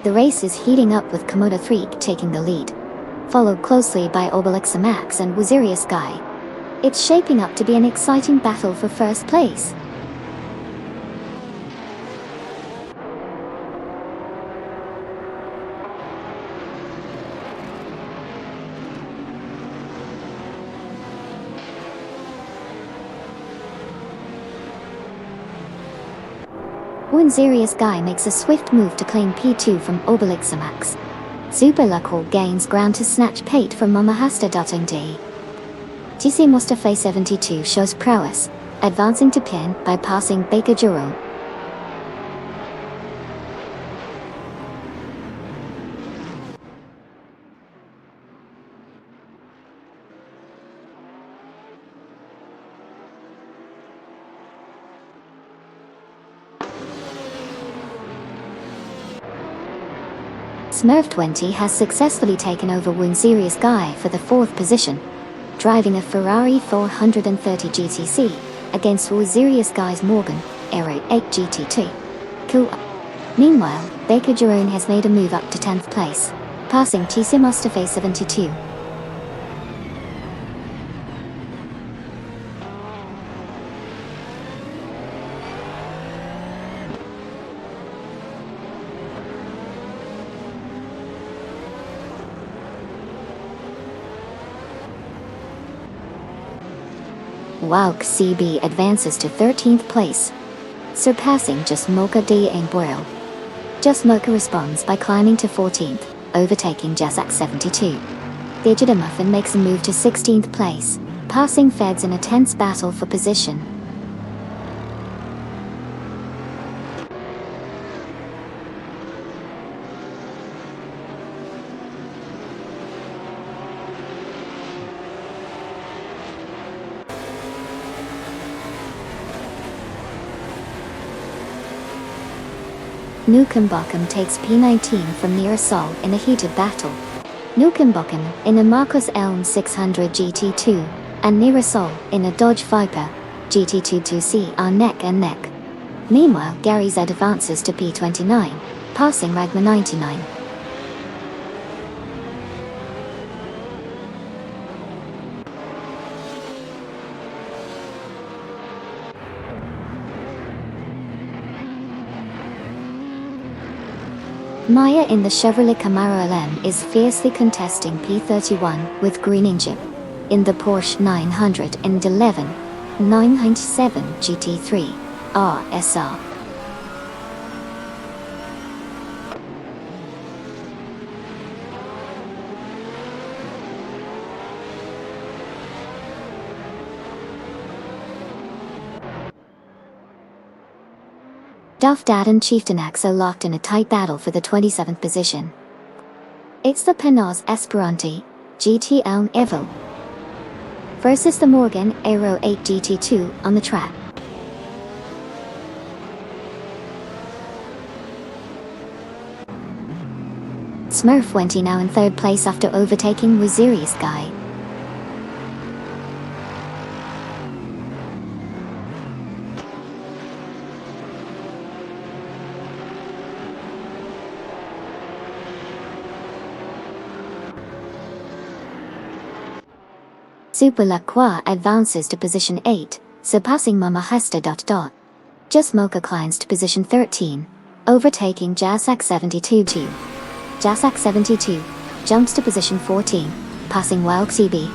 The race is heating up with Komodo 3 taking the lead, followed closely by Obelix Max and Waziria Sky. It's shaping up to be an exciting battle for first place. Waziria Sky makes a swift move to claim P2 from Obelix Max. Super Luckle gains ground to snatch Pate from Mamahasta.nd. TC Mustafa 72 shows prowess, advancing to pin by passing Baker Jerome. Smurf 20 has successfully taken over Waziria Sky for the 4th position, driving a Ferrari 430 GTC against Waziria Sky's Morgan Aero 8 GT2. Cool. Meanwhile, Baker Jerome has made a move up to 10th place, passing TC Mustafa 72. Wauk CB advances to 13th place, surpassing Just Mocha D. Boyle. Just Mocha responds by climbing to 14th, overtaking Jazak 72. Digitamuffin makes a move to 16th place, passing Feds in a tense battle for position. Nukambokum takes P19 from Nearasol in a heated battle. Nukambokum in a Marcos Elm 600 GT2 and Nearasol in a Dodge Viper GT2 2C are neck and neck. Meanwhile, Gary Z advances to P29, passing Ragma 99. Maya in the Chevrolet Camaro LM is fiercely contesting P31 with Green Engine in the Porsche 911 997 GT3 RSR. Duff Dad and Chieftain Axe are locked in a tight battle for the 27th position. It's the Penas Esperanti GT Elm Evo versus the Morgan Aero 8 GT2 on the track. Smurf 20 now in 3rd place after overtaking Waziria Sky. Super Lacroix advances to position 8, surpassing Mamahasta. Just Mocha climbs to position 13, overtaking Jazak 72 too. Jazak 72 jumps to position 14, passing Wauk CB.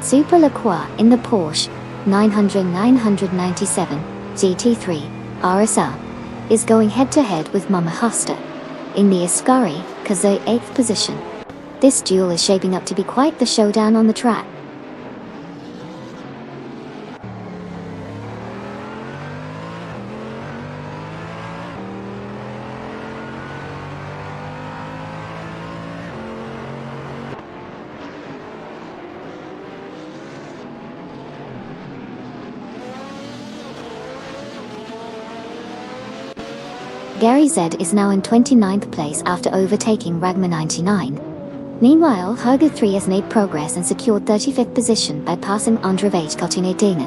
Super Lacroix in the Porsche 997 GT3 RSR is going head-to-head with Mamahasta in the Ascari Kazoo 8th position. This duel is shaping up to be quite the showdown on the track. Gary Z is now in 29th place after overtaking Ragma 99. Meanwhile, Hugo 3 has made progress and secured 35th position by passing Andrzej Kotunedina.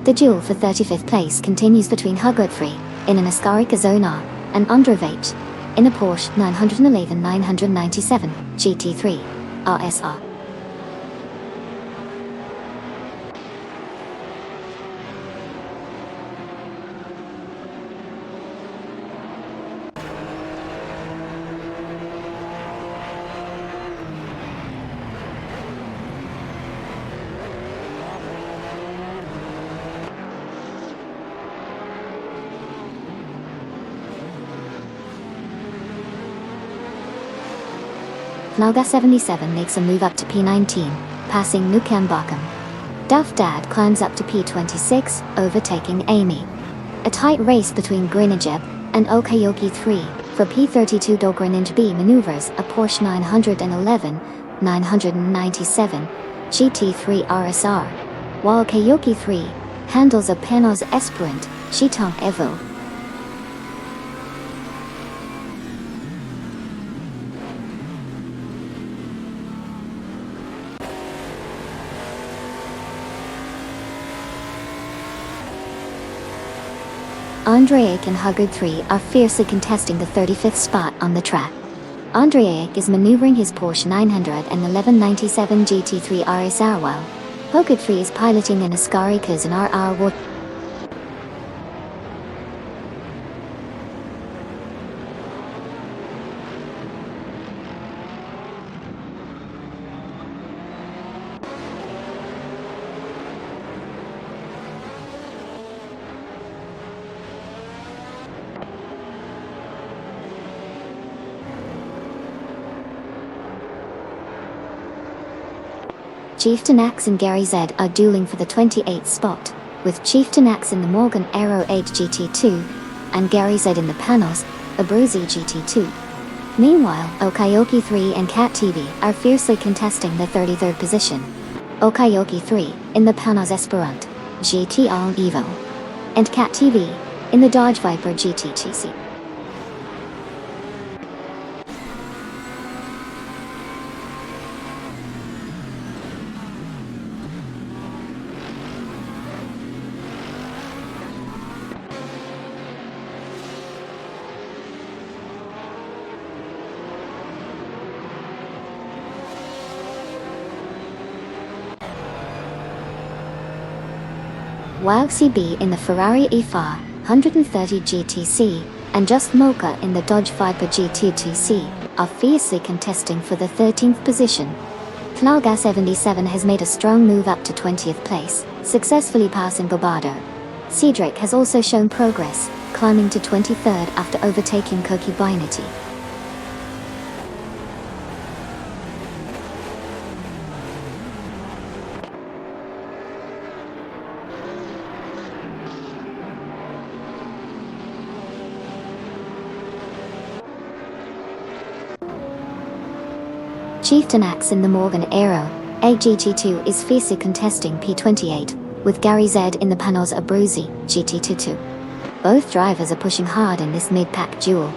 The duel for 35th place continues between Hugo 3, in an Ascari Kazona, and Andrzej, in a Porsche 911-997 GT3 RSR. Flauga 77 makes a move up to P19, passing Nukem Bakum. Duff Dad climbs up to P26, overtaking Amy. A tight race between Grenajeb and Okayoki 3 for P32. Grenaj B maneuvers a Porsche 911-997 GT3 RSR, while Okayoki 3 handles a Panos Esperant Shitong Evo. Andrzej and Hugo 3 are fiercely contesting the 35th spot on the track. Andrzej is maneuvering his Porsche 911-97 GT3 RSR while Hugo 3 is piloting an Ascari Kazan RR. Chieftain Axe and Gary Z are dueling for the 28th spot, with Chieftain Axe in the Morgan Aero 8 GT2, and Gary Z in the Panos Abruzzi GT2. Meanwhile, Okayoki 3 and Cat TV are fiercely contesting the 33rd position. Okayoki 3 in the Panos Esperant GT All Evo, and Cat TV in the Dodge Viper GT2C. While CB in the Ferrari EFA 130 GTC and Just Mocha in the Dodge Viper GT2C are fiercely contesting for the 13th position. Flauga 77 has made a strong move up to 20th place, successfully passing Bobado. Cedric has also shown progress, climbing to 23rd after overtaking Koki Binity. Chieftain Axe in the Morgan Aero AGT2 is fiercely contesting P28, with Gary Z in the Panos Abruzzi GT22. Both drivers are pushing hard in this mid-pack duel.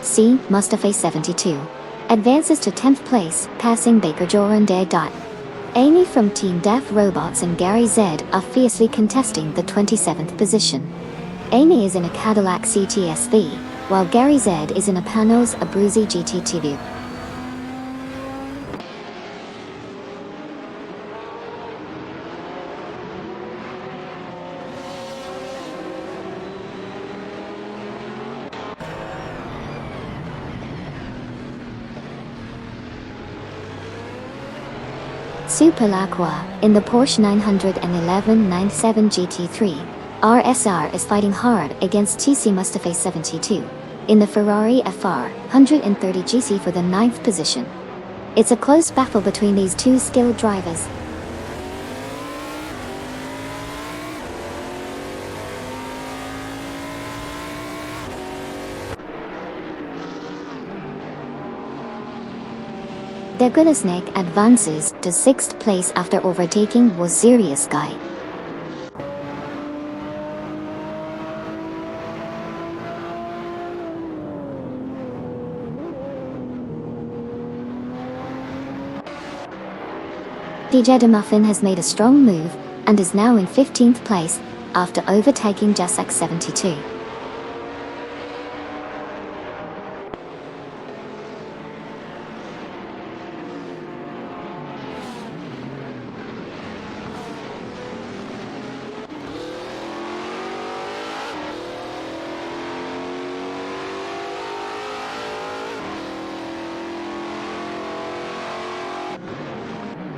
C. Mustafa 72 advances to 10th place, passing Baker Joran Day. Amy from Team Death Robots and Gary Z are fiercely contesting the 27th position. Amy is in a Cadillac CTS-V, while Gary Z is in a Panos Abruzzi GT2. Super Lacroix in the Porsche 911-97 GT3 RSR is fighting hard against TC Mustafa 72 in the Ferrari FR 130 GC for the 9th position. It's a close battle between these two skilled drivers. The Guinnessnick advances to 6th place after overtaking Was Serious Sky. DJ de Muffin has made a strong move and is now in 15th place after overtaking Jasak 72.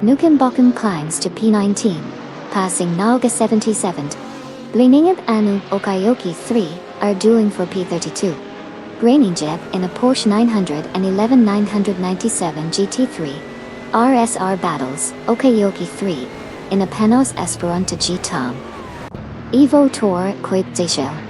Nukem Bokum climbs to P19, passing Nalga 77. Bliningib and Okayoki 3 are dueling for P32. Grainingjeb in a Porsche 911 997 GT3. RSR battles Okayoki 3 in a Panos Esperanto G-Tom. Evo Tour Quip Deshel.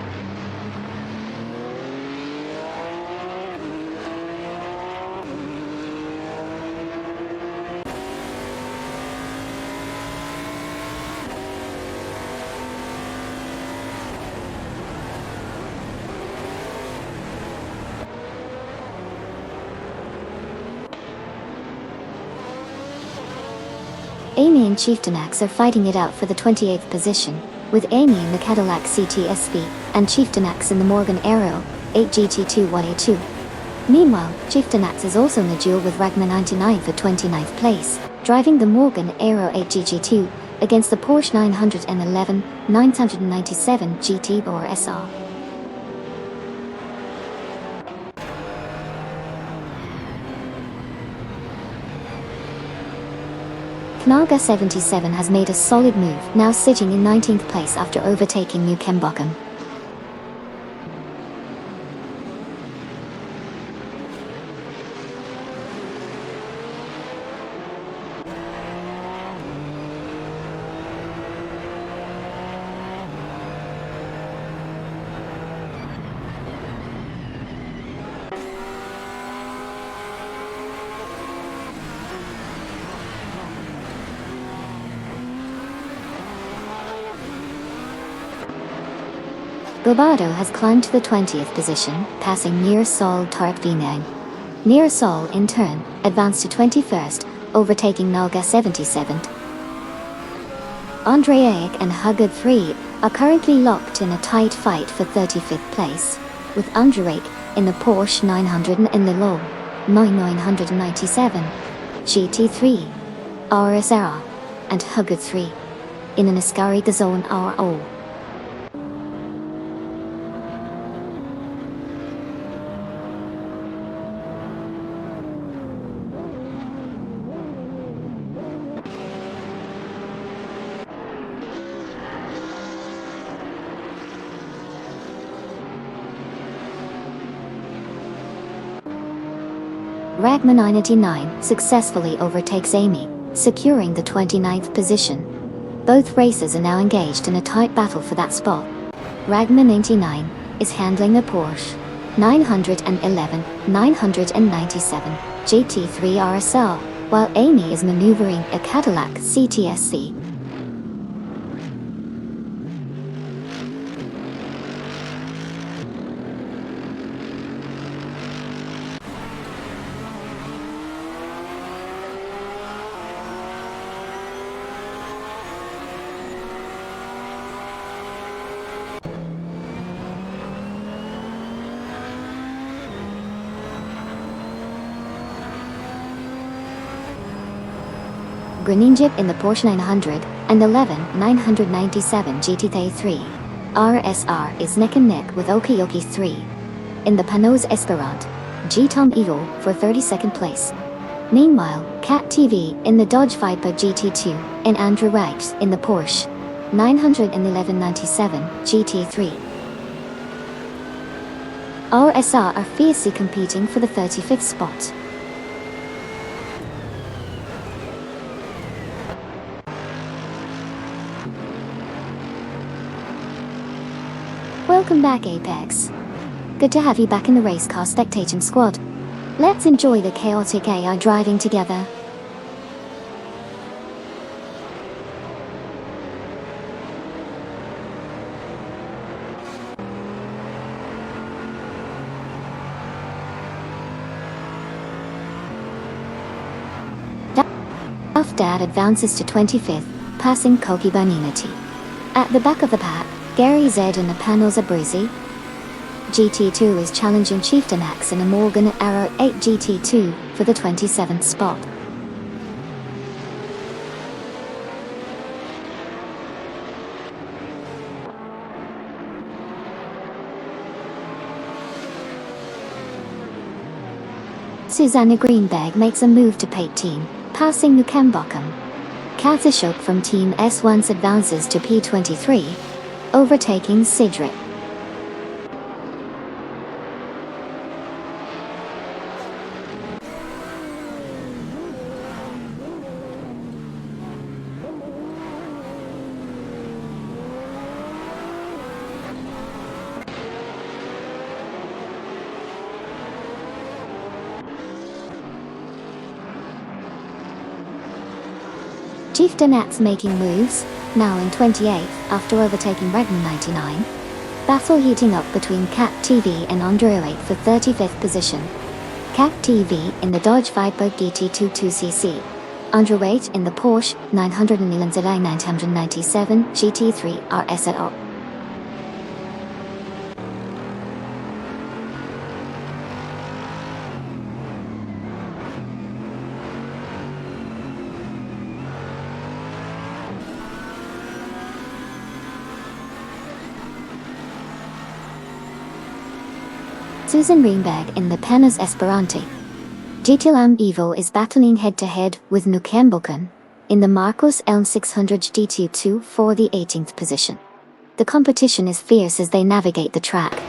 Amy and Chieftainax are fighting it out for the 28th position, with Amy in the Cadillac CTSV and Chieftainax in the Morgan Aero 8GT2 1A2. Meanwhile, Chieftainax is also in the duel with Ragnar 99 for 29th place, driving the Morgan Aero 8GG2 against the Porsche 911 997 GT or SR. Knalga 77 has made a solid move, now sitting in 19th place after overtaking Nukem Bokum. Gobardo has climbed to the 20th position, passing Near-Sol Tark V9. Near-Sol, in turn, advanced to 21st, overtaking Nalga 77th. Andreaic and Hugad 3 are currently locked in a tight fight for 35th place, with Andreaic in the Porsche 900 and in the low 997 GT3 RSR, and Hugad 3 in an Ascari Gazon RO. Ragma 989 successfully overtakes Amy, securing the 29th position. Both racers are now engaged in a tight battle for that spot. Ragma 99 is handling a Porsche 911 997 GT3 RSL, while Amy is maneuvering a Cadillac CTSC. Greninjib in the Porsche 911 997 GT3 RSR is neck and neck with Okayoki 3 in the Panos Esperant G-Tom Eagle for 32nd place. Meanwhile, Cat TV in the Dodge Viper GT2 and Andrew Wright in the Porsche 911 97 GT3 RSR are fiercely competing for the 35th spot. Welcome back, Apex. Good to have you back in the race car spectating squad. Let's enjoy the chaotic AI driving together. Dad advances to 25th, passing Koki Baninati. At the back of the pack, Gary Z and the panels are breezy. GT2 is challenging Chieftain X in a Morgan Arrow 8 GT2 for the 27th spot. Susanna Greenberg makes a move to P18, passing Nukembokum. Kathashok from Team S1 advances to P23, overtaking Sidrit. Chieftain X making moves, now in 28th after overtaking Regman 99. Battle heating up between Cat TV and Andre 08 for 35th position. Cat TV in the Dodge Viper GT2 2cc. Andre 08 in the Porsche 911 ZI 997 GT3 R Assetto. Susan Greenberg in the Panas Esperante. GTLM Evo is battling head-to-head with Nukembokum in the Marcos Elm 600 GT2 for the 18th position. The competition is fierce as they navigate the track.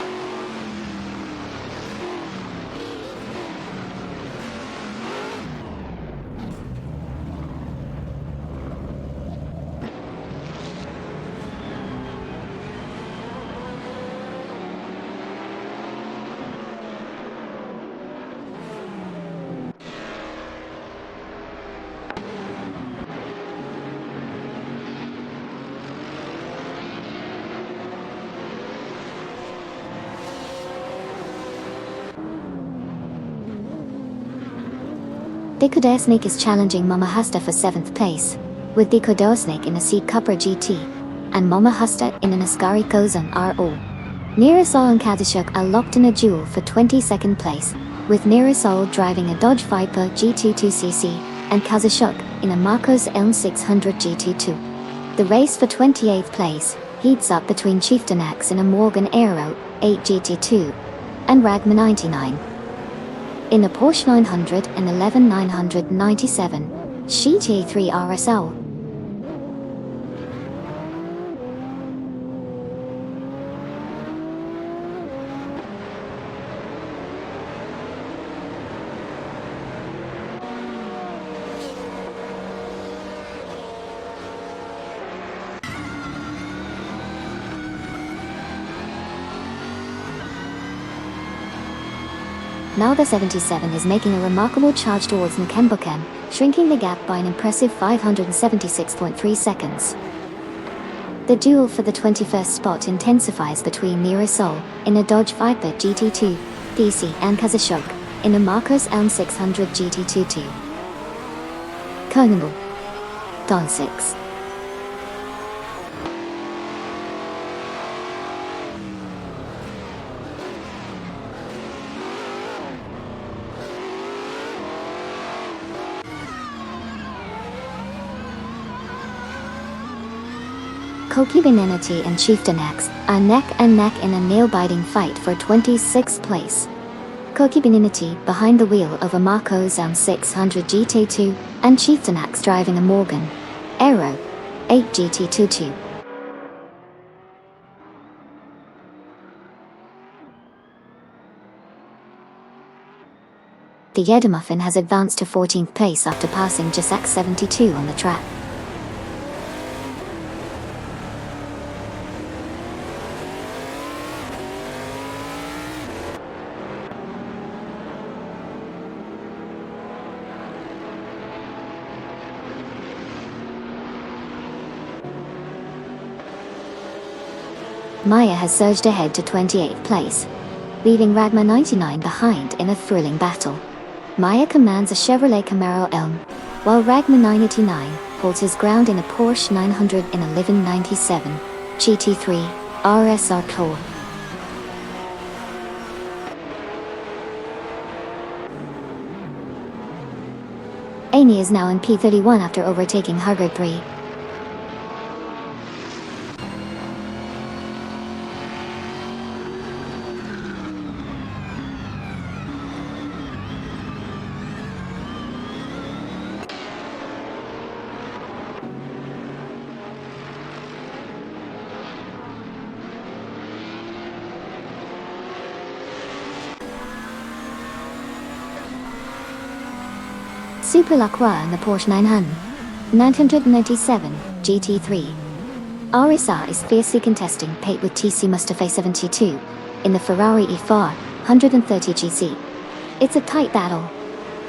Dikodosnik is challenging Mama Hasta for 7th place, with Dikodosnik in a Seat Cupra GT, and Mama Hasta in an Ascari Kozan RO. Neerasol and Kadashuk are locked in a duel for 22nd place, with Neerasol driving a Dodge Viper GT2cc, and Kazashuk in a Marcos Elm 600 GT2. The race for 28th place heats up between Chieftain X in a Morgan Aero 8 GT2, and Ragma 99. In a Porsche 911 997 GT3 RSL. Now the 77 is making a remarkable charge towards Nukembokum, shrinking the gap by an impressive 576.3 seconds. The duel for the 21st spot intensifies between Neerasol in a Dodge Viper GT2 DC and Kazashuk in a Marcos Elm 600 GT22. Konable. Don 6. Koki Benenity and Chieftain X are neck and neck in a nail-biting fight for 26th place. Koki Benenity behind the wheel of a Marcos Elm 600 GT2, and Chieftain X driving a Morgan Aero 8 GT22. The Yedamuffin has advanced to 14th place after passing Jasak 72 on the track. Maya has surged ahead to 28th place, leaving Ragma 99 behind in a thrilling battle. Maya commands a Chevrolet Camaro Elm, while Ragma 989 holds his ground in a Porsche 91197 GT3 RSR Core. Amy is now in P31 after overtaking Hargard 3. Super Lacroix in the Porsche 997 GT3. RSR is fiercely contesting Pate with TC Mustafa 72 in the Ferrari E4 130GC. It's a tight battle.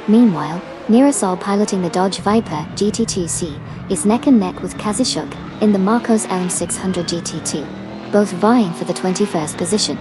Meanwhile, Mirasol piloting the Dodge Viper GT2C is neck and neck with Kazushuk in the Marcos Elm 600 GT2, both vying for the 21st position.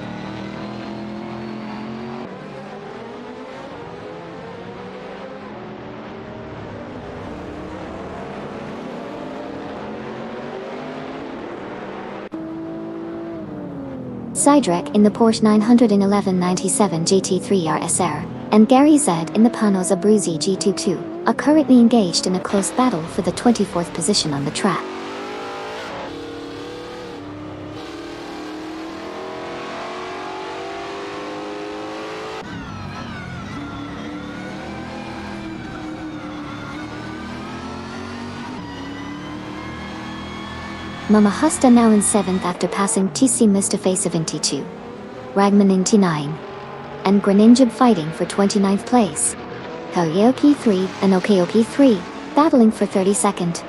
Sidrek in the Porsche 91197 GT3 RSR, and Gary Z in the Panos Abruzzi G22 are currently engaged in a close battle for the 24th position on the track. Mama Husta now in 7th after passing TC Mustafa 72, Ragma 99, and Greninja fighting for 29th place. Karaoke 3 and Okayoke 3 battling for 32nd.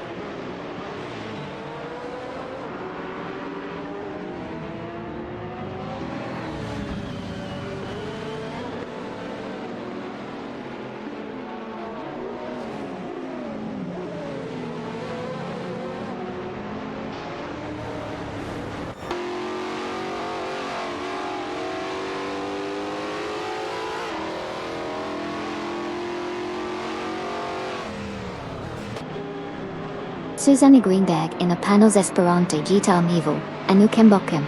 Susanne Greenberg in a Panos Esperante Gita Amivo, and Ukembokem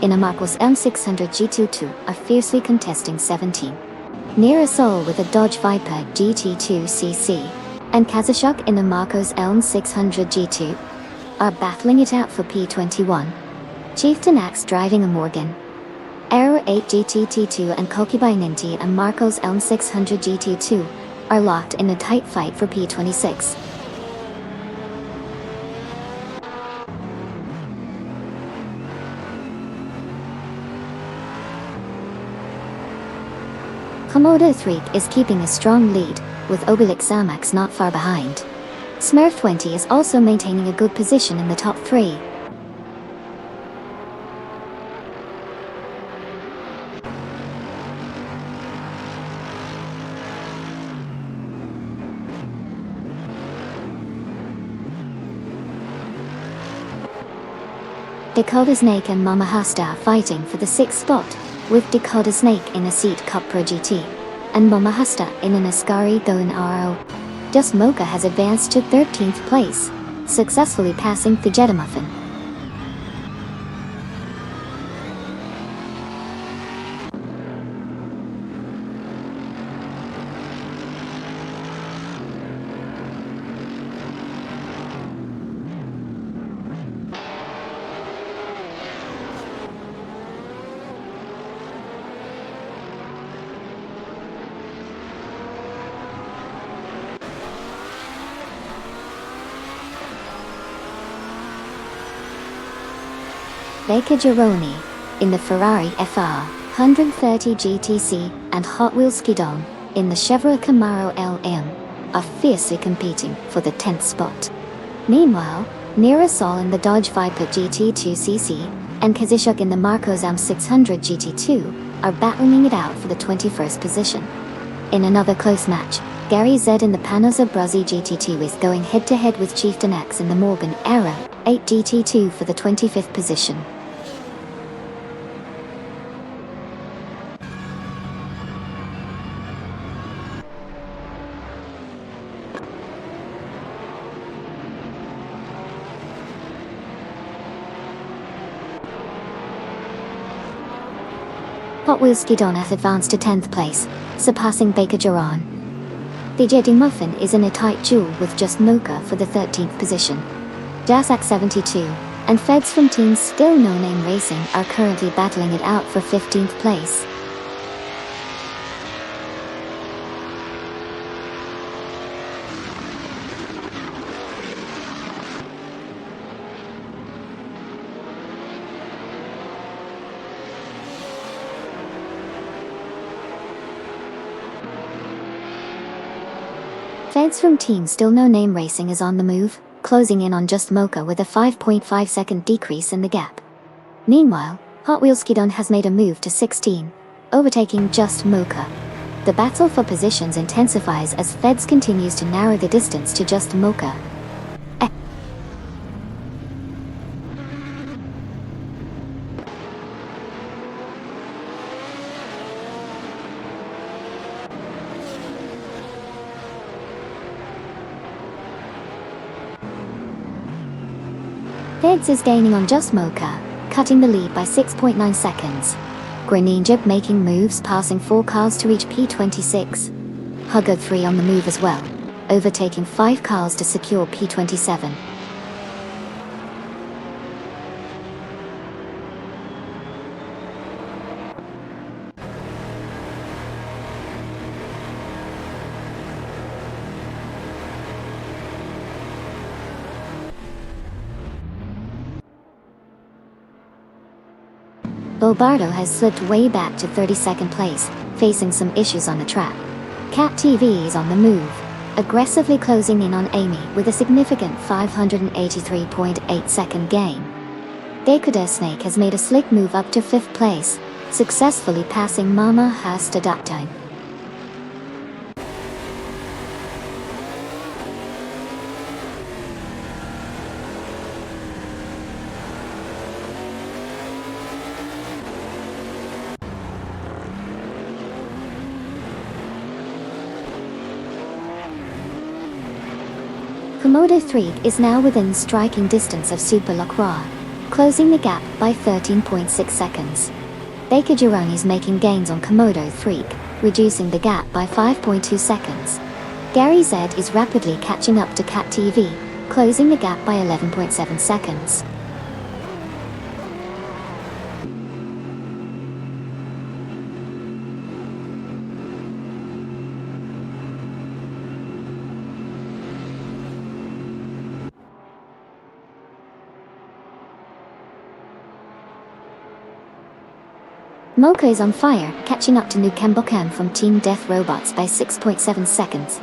in a Marcos M600 G22 are fiercely contesting 17. Nira Sol with a Dodge Viper GT2CC, and Kazushuk in the Marcos Elm 600 G2 are battling it out for P21. Chieftain Axe driving a Morgan Aero 8 GT2 and Kokubai Ninti and Marcos Elm 600 GT2 are locked in a tight fight for P26. Komodo 3 is keeping a strong lead, with Obelix Zamax not far behind. Smurf 20 is also maintaining a good position in the top 3. Dakota Snake and Mama Hasta fighting for the 6th spot, with Dakota Snake in a Seat Cup Pro GT, and Mama Hasta in an Ascari Goen RO. Just Mocha has advanced to 13th place, successfully passing Vegeta Muffin. Veka Gironi in the Ferrari FR 130 GTC and Hot Wheels Skidon in the Chevrolet Camaro LM are fiercely competing for the 10th spot. Meanwhile, Nira Sol in the Dodge Viper GT2CC and Kazushuk in the Marcos M600 GT2 are battling it out for the 21st position. In another close match, Gary Z in the Panos Abruzzi GT2 is going head-to-head with Chieftain X in the Morgan Aero 8 GT2 for the 25th position. Hot Wheels Skidon has advanced to 10th place, surpassing Baker Duran. The JD Muffin is in a tight duel with Just Mocha for the 13th position. Jasak 72 and Feds from teams Still No Name Racing are currently battling it out for 15th place. Feds from team Still No Name Racing is on the move, closing in on Just Mocha with a 5.5 second decrease in the gap. Meanwhile, Hot Wheels Skidon has made a move to 16, overtaking Just Mocha. The battle for positions intensifies as Feds continues to narrow the distance to Just Mocha. Feds is gaining on Just Mocha, cutting the lead by 6.9 seconds. Greninja making moves, passing 4 cars to reach P26. Hugger 3 on the move as well, overtaking 5 cars to secure P27. Bobardo has slipped way back to 32nd place, facing some issues on the track. Cat TV is on the move, aggressively closing in on Amy with a significant 583.8 second gain. Decoder Snake has made a slick move up to 5th place, successfully passing Mama Hasta Ducktime. Komodo 3 is now within striking distance of Super Lacroix, closing the gap by 13.6 seconds. Baker Duran is making gains on Komodo 3, reducing the gap by 5.2 seconds. Gary Z is rapidly catching up to Cat TV, closing the gap by 11.7 seconds. Mocha is on fire, catching up to Nukembokan from Team Death Robots by 6.7 seconds.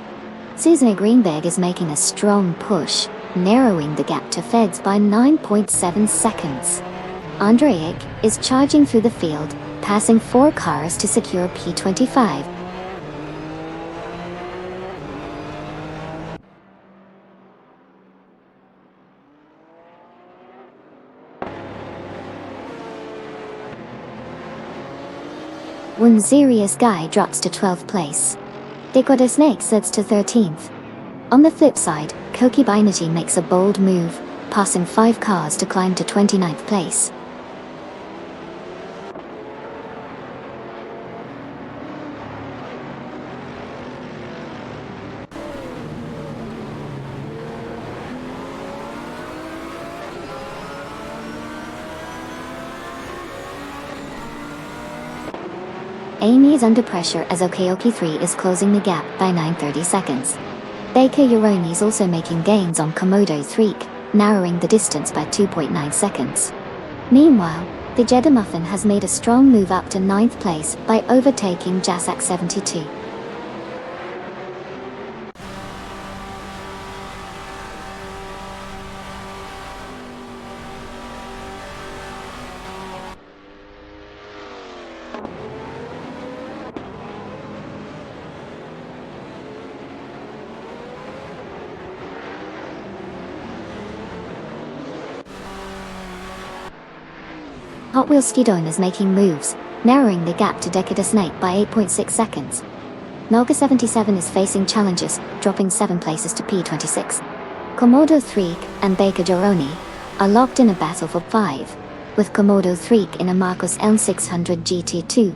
Susanna Greenberg is making a strong push, narrowing the gap to Feds by 9.7 seconds. Andrejek is charging through the field, passing 4 cars to secure P25. One Serious Guy drops to 12th place. Decoder Snake slips to 13th. On the flip side, Koki Bainaji makes a bold move, passing 5 cars to climb to 29th place. Amy is under pressure as Okayoki 3 is closing the gap by 9.30 seconds. Baker Yoroni is also making gains on Komodo 3, narrowing the distance by 2.9 seconds. Meanwhile, the Jeddah Muffin has made a strong move up to 9th place by overtaking Jasak 72. Hot Wheels Skidon is making moves, narrowing the gap to Decoder Snake by 8.6 seconds. Nolga 77 is facing challenges, dropping 7 places to P26. Komodo 3 and Baker Doroni are locked in a battle for 5, with Komodo 3 in a Marcos L600 GT2,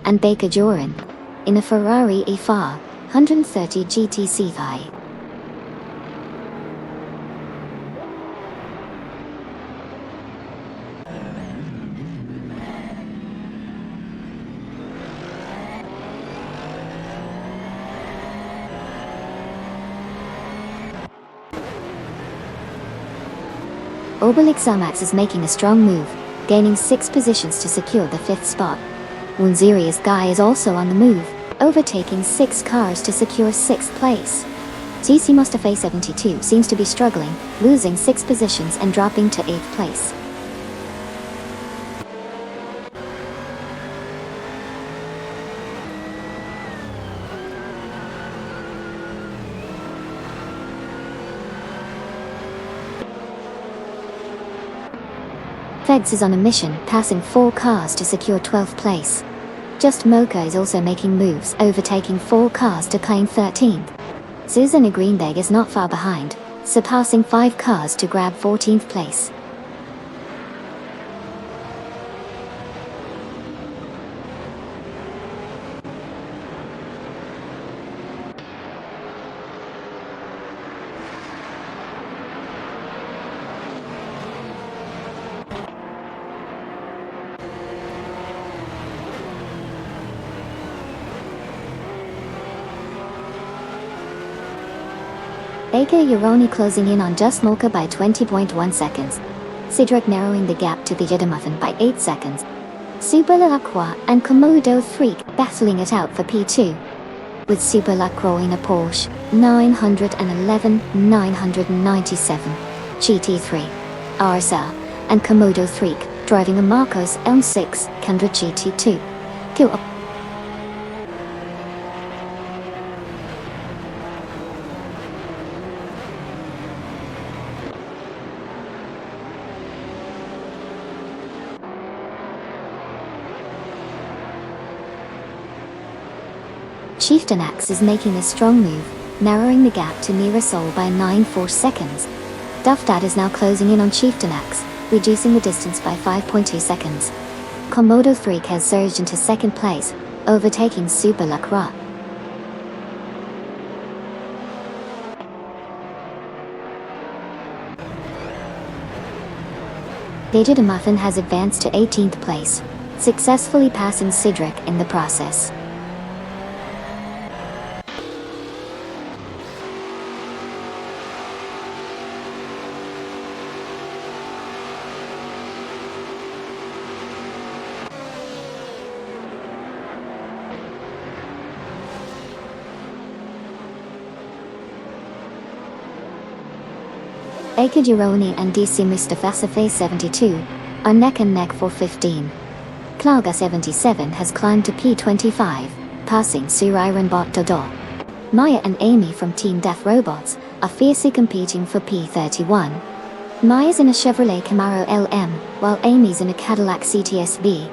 and Baker Joran in a Ferrari E4 130 GTC. Obelix Zamax is making a strong move, gaining 6 positions to secure the 5th spot. One Serious Guy is also on the move, overtaking 6 cars to secure 6th place. TC Mustafa 72 seems to be struggling, losing 6 positions and dropping to 8th place. Feds is on a mission, passing 4 cars to secure 12th place. Just Mocha is also making moves, overtaking 4 cars to claim 13th. Susanna Greenberg is not far behind, surpassing 5 cars to grab 14th place. Baker Uroni closing in on just Mocha by 20.1 seconds. Cedric narrowing the gap to the Yadamuffin by 8 seconds. Super Lacroix and Komodo Freak battling it out for P2. With Super Lacroix in a Porsche 911 997 GT3. Arsa and Komodo Freak driving a Marcos M6 Kendra GT2. Kill. Chieftain Axe is making a strong move, narrowing the gap to Mirasol by 9.4 seconds. Duff Dad is now closing in on Chieftain Axe, reducing the distance by 5.2 seconds. Komodo Freak has surged into 2nd place, overtaking Super Lacroix. Digit Muffin has advanced to 18th place, successfully passing Cedric in the process. Baker Gironi and DC Mustafa 72 are neck and neck for 15. Klaga 77 has climbed to P25, passing Surirenbot Dodo. Maya and Amy from Team Death Robots are fiercely competing for P31. Maya's in a Chevrolet Camaro LM, while Amy's in a Cadillac CTS-V.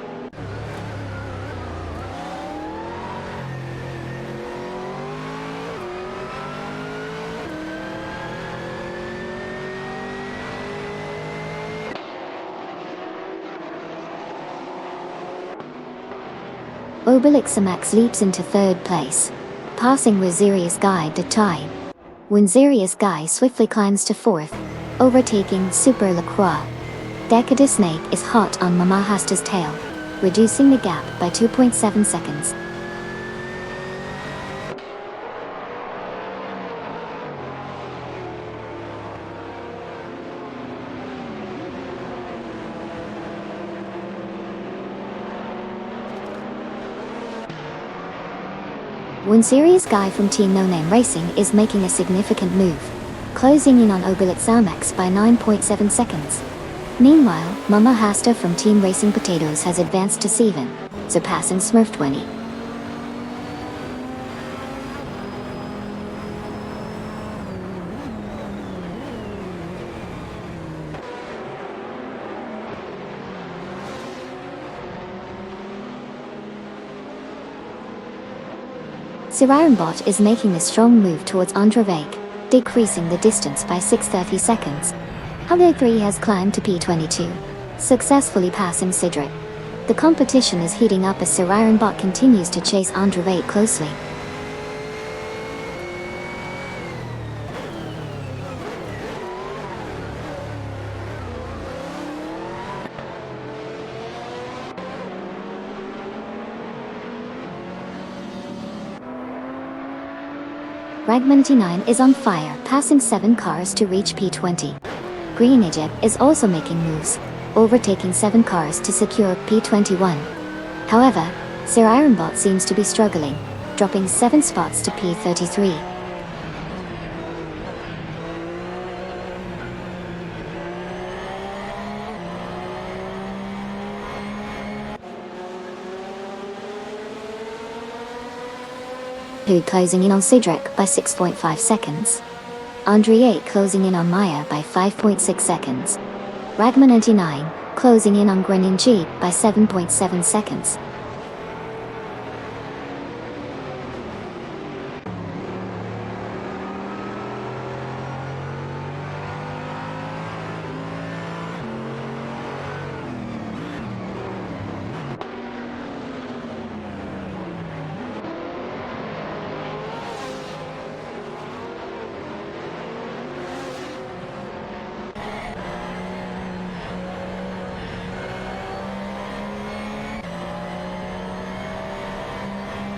Obelix Amax leaps into 3rd place, passing Wazirius Guy to tie. Winzerius Guy swiftly climbs to 4th, overtaking Super Lacroix. Decada Snake is hot on Mama Hasta's tail, reducing the gap by 2.7 seconds. One Serious Guy from Team No Name Racing is making a significant move, closing in on Obelix Amex by 9.7 seconds. Meanwhile, Mama Hasta from Team Racing Potatoes has advanced to 7, surpassing Smurf 20. Sirirenbot is making a strong move towards Andravake, decreasing the distance by 6.30 seconds. Halo 3 has climbed to P22, successfully passing Cedric. The The competition is heating up as Sir Ironbot continues to chase Andrei closely. Ragman89 is on fire, passing 7 cars to reach P20. Green Egypt is also making moves, overtaking 7 cars to secure P21. However, Sir Ironbot seems to be struggling, dropping 7 spots to P33. Closing in on Cedric by 6.5 seconds. Andrei closing in on Maya by 5.6 seconds. Ragman99 closing in on Greninja by 7.7 seconds.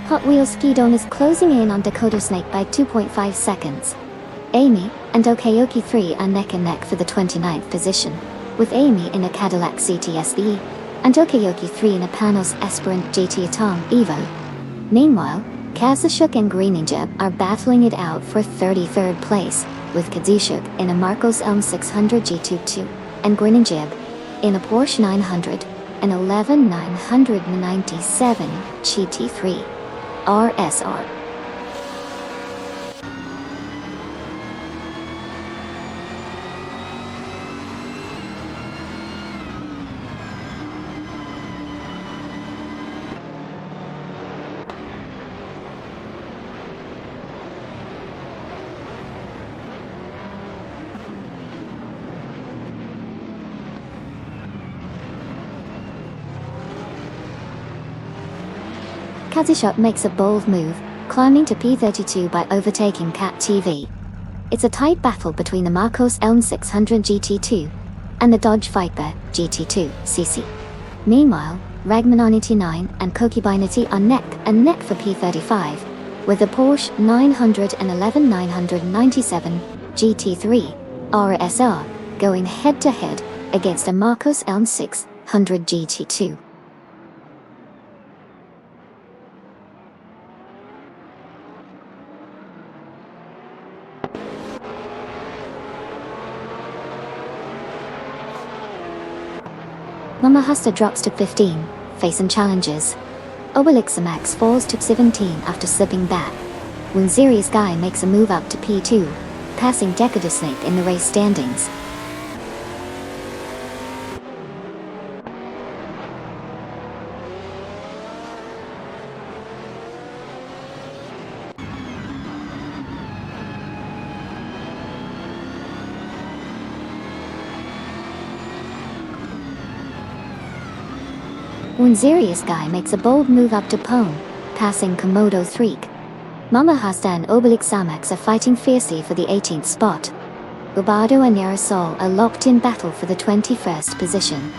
Hot Wheels Skidon is closing in on Dakota Snake by 2.5 seconds. Amy and Okayoki 3 are neck and neck for the 29th position, with Amy in a Cadillac CTS-V and Okayoki 3 in a Panos Esperant GT Atom Evo. Meanwhile, Kazushuk and Greninja are battling it out for 33rd place, with Kazushuk in a Marcos Elm 600 G22 and Greninja in a Porsche 900 and 11997 GT3 RSR. Kazushuk makes a bold move, climbing to P32 by overtaking Cat TV. It's a tight battle between the Marcos Elm 600 GT2 and the Dodge Viper GT2 CC. Meanwhile, Ragman89 and Kokibinity are neck and neck for P35, with the Porsche 911 997 GT3 RSR going head-to-head against a Marcos Elm 600 GT2. Mama Hasta drops to 15, facing challenges. Obelixamax falls to 17 after slipping back. Wunziri's Guy makes a move up to P2, passing Decada Snake in the race standings. Wunziri's Guy makes a bold move up to Pone, passing Komodo Threak. Mama Hasta and Obelixamax are fighting fiercely for the 18th spot. Ubado and Yarosol are locked in battle for the 21st position.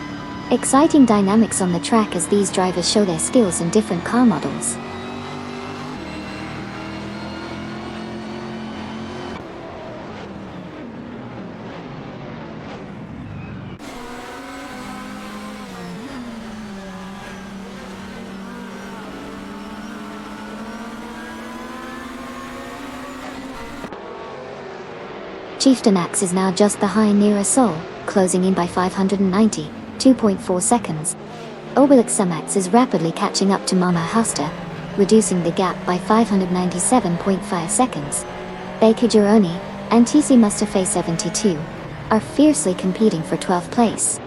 Exciting dynamics on the track as these drivers show their skills in different car models. Chieftain Axe is now just behind Nira Sol, closing in by 592.4 seconds. Obelixamax is rapidly catching up to Mama Hasta, reducing the gap by 597.5 seconds. Baker Gironi and TC Mustafa 72 are fiercely competing for 12th place.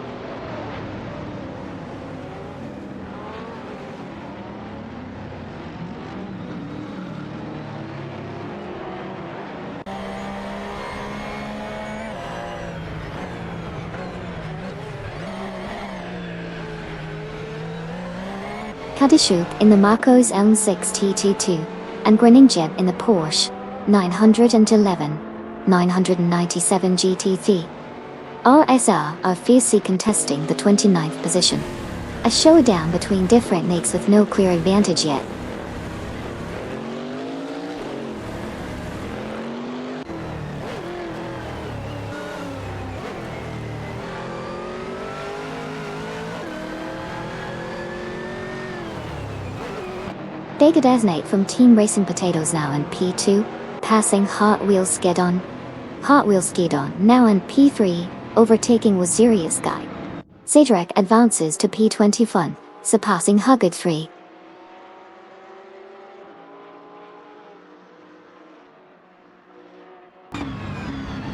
Kadishuk in the Marcos L6 T22, and Groningen in the Porsche 997 GT3. RSR are fiercely contesting the 29th position. A showdown between different makes with no clear advantage yet. They could designate from Team Racing Potatoes now in P2, passing Hot Wheels Skidon now in P3, overtaking Wazirius Guy. Cedric advances to P20 Fun, surpassing Hugged 3.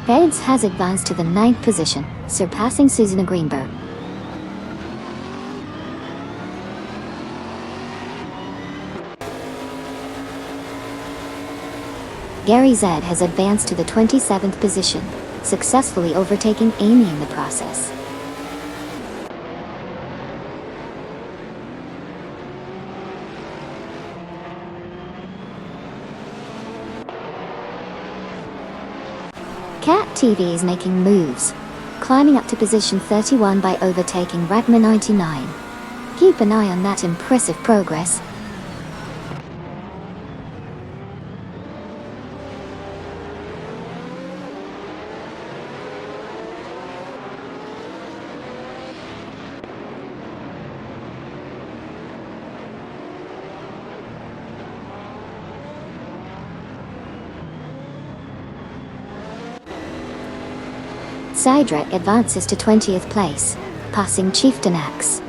Beds has advanced to the 9th position, surpassing Susanna Greenberg. Gary Z has advanced to the 27th position, successfully overtaking Amy in the process. Cat TV is making moves, climbing up to position 31 by overtaking Ragma 99. Keep an eye on that impressive progress. Cedric advances to 20th place, passing Chieftain X.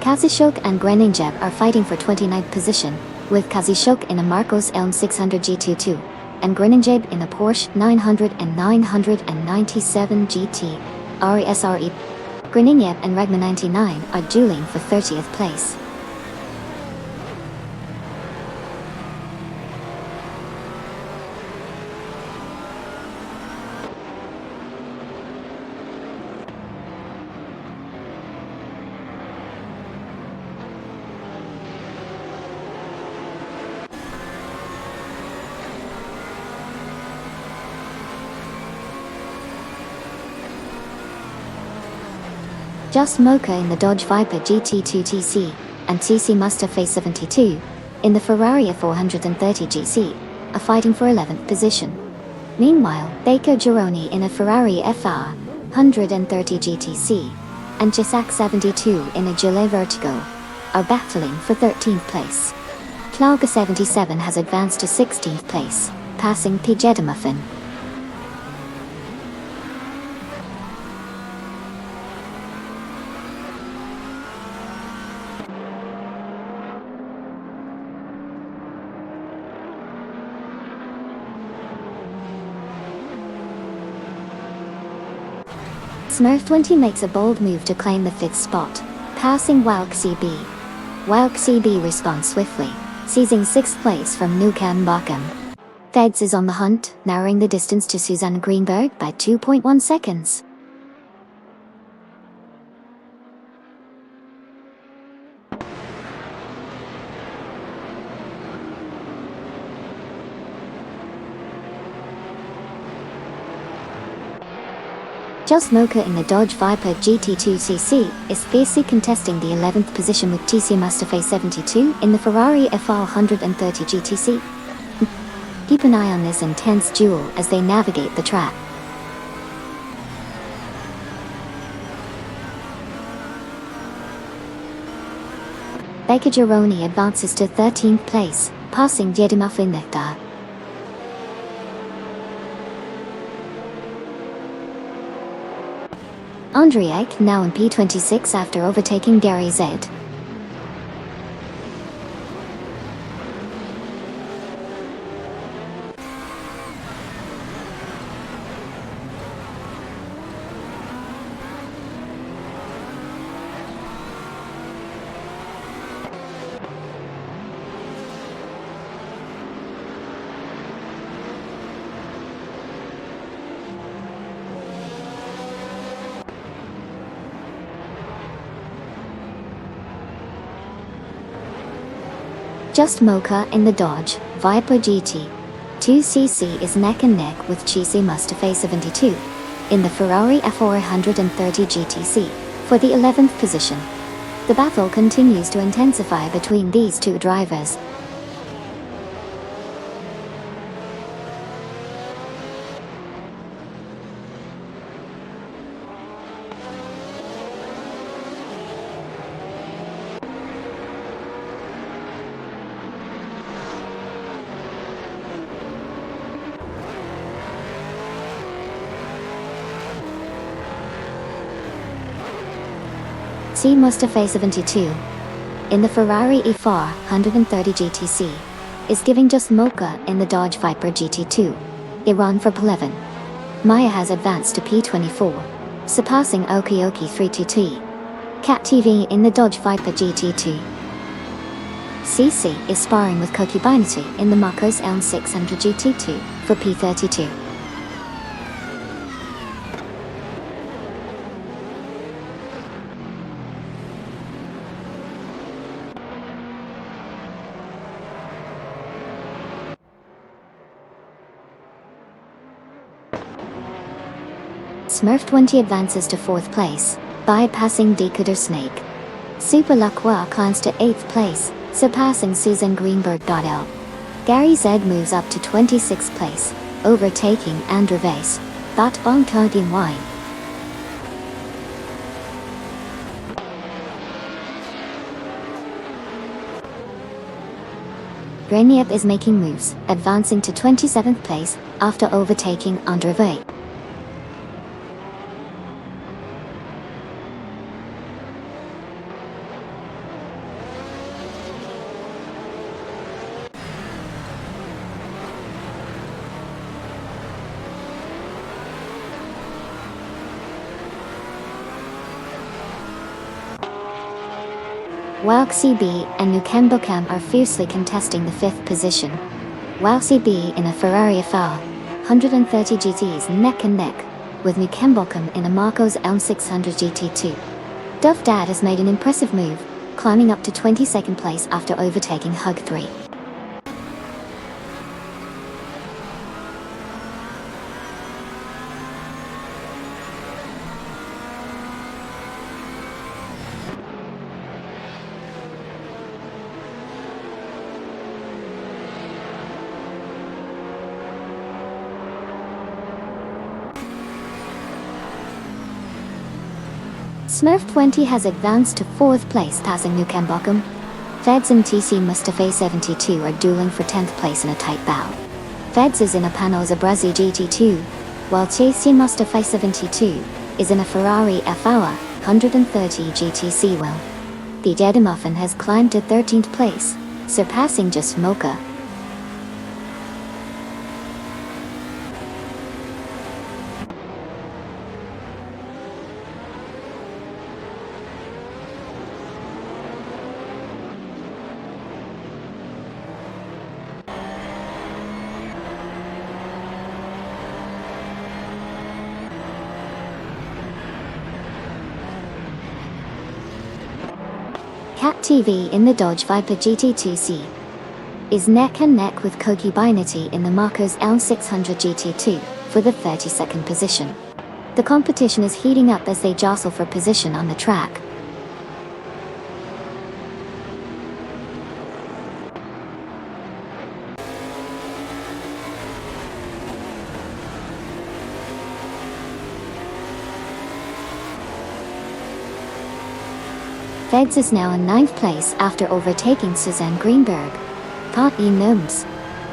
Kazishok and Greninjeb are fighting for 29th position, with Kazishok in a Marcos Elm 600 G22, and Greninjeb in a Porsche 997 GT RESRE. Greninjeb and Ragma 99 are dueling for 30th place. Just Mocha in the Dodge Viper GT2 TC, and TC Mustafa 72, in the Ferrari 430 GC, are fighting for 11th position. Meanwhile, Baker Gironi in a Ferrari FR 130 GTC, and Jisak 72 in a Gillet Vertigo, are battling for 13th place. Klauga 77 has advanced to 16th place, passing Pijedimuffin. Smurf20 makes a bold move to claim the 5th spot, passing Walk CB. Walk CB responds swiftly, seizing 6th place from Nukan Bakum. Feds is on the hunt, narrowing the distance to Susanne Greenberg by 2.1 seconds. Just Mocha in the Dodge Viper GT2 CC is fiercely contesting the 11th position with TC Mustafa 72 in the Ferrari FR 130 GTC. Keep an eye on this intense duel as they navigate the track. Baker Gironi advances to 13th place, passing Jedimuffin Nectar. Andriek now in P26 after overtaking Gary Z. Just Mocha in the Dodge Viper GT2cc is neck and neck with GC Mustafa 72 in the Ferrari F430 GTC for the 11th position. The battle continues to intensify between these two drivers. C Mustafa 72 in the Ferrari F430 GTC is giving just Mocha in the Dodge Viper GT2 Iran for P11. Maya has advanced to P24, surpassing Okioki 32T. Cat TV in the Dodge Viper GT2 CC is sparring with Koki Binety in the Marcos Elm 600 GT2 for P32. Smurf 20 advances to 4th place, bypassing Decoder Snake. Super Lacroix climbs to 8th place, surpassing Susan Greenberg.L. Gary Z moves up to 26th place, overtaking Andrew Vase. That Bong Todin Wine. Greniep is making moves, advancing to 27th place after overtaking Andrew Vase. While CB and Nukembokam are fiercely contesting the 5th position. While CB in a Ferrari FR 130 GT is neck and neck with Nukembokam in a Marcos Elm 600 GT2. Duff Dad has made an impressive move, climbing up to 22nd place after overtaking Hug 3. Smurf 20 has advanced to 4th place, passing Nukembokam. Feds and TC Mustafa 72 are dueling for 10th place in a tight bout. Feds is in a Panoza Brazzi GT2, while TC Mustafa 72 is in a Ferrari FR 130 GTC. Well, the Dedimuffin has climbed to 13th place, surpassing just Mocha. Cat TV in the Dodge Viper GT2C is neck and neck with Koki Binety in the Marcos Elm 600 GT2 for the 32nd position. The competition is heating up as they jostle for position on the track. Feds is now in 9th place after overtaking Suzanne Greenberg. Part E Gnomes.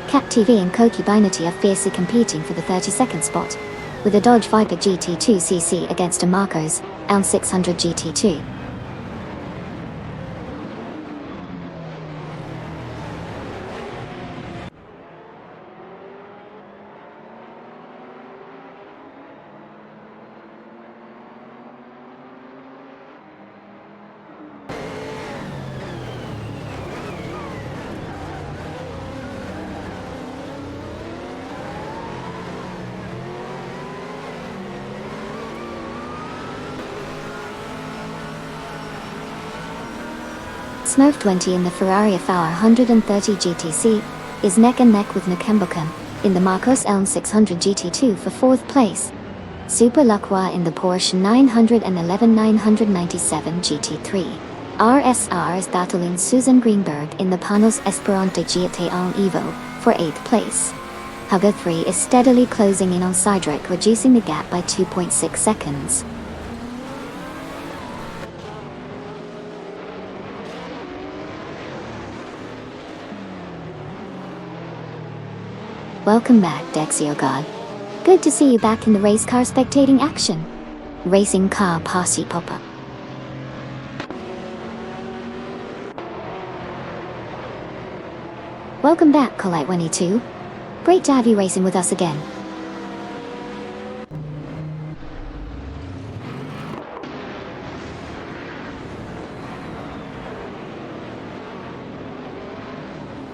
Cat TV and Koki Binety are fiercely competing for the 32nd spot, with a Dodge Viper GT2cc against a Marcos Elm 600 GT2. Smurf 20 in the Ferrari F130 GTC is neck and neck with Nakembokan in the Marcos Elm 600 GT2 for 4th place. Super Lacroix in the Porsche 911-997 GT3. RSR is battling Susan Greenberg in the Panos Esperante GT1 Evo for 8th place. Hugger 3 is steadily closing in on Cedric, reducing the gap by 2.6 seconds. Welcome back, Dexio God. Good to see you back in the race car spectating action. Racing car posse popper. Welcome back, Colite 22. Great to have you racing with us again.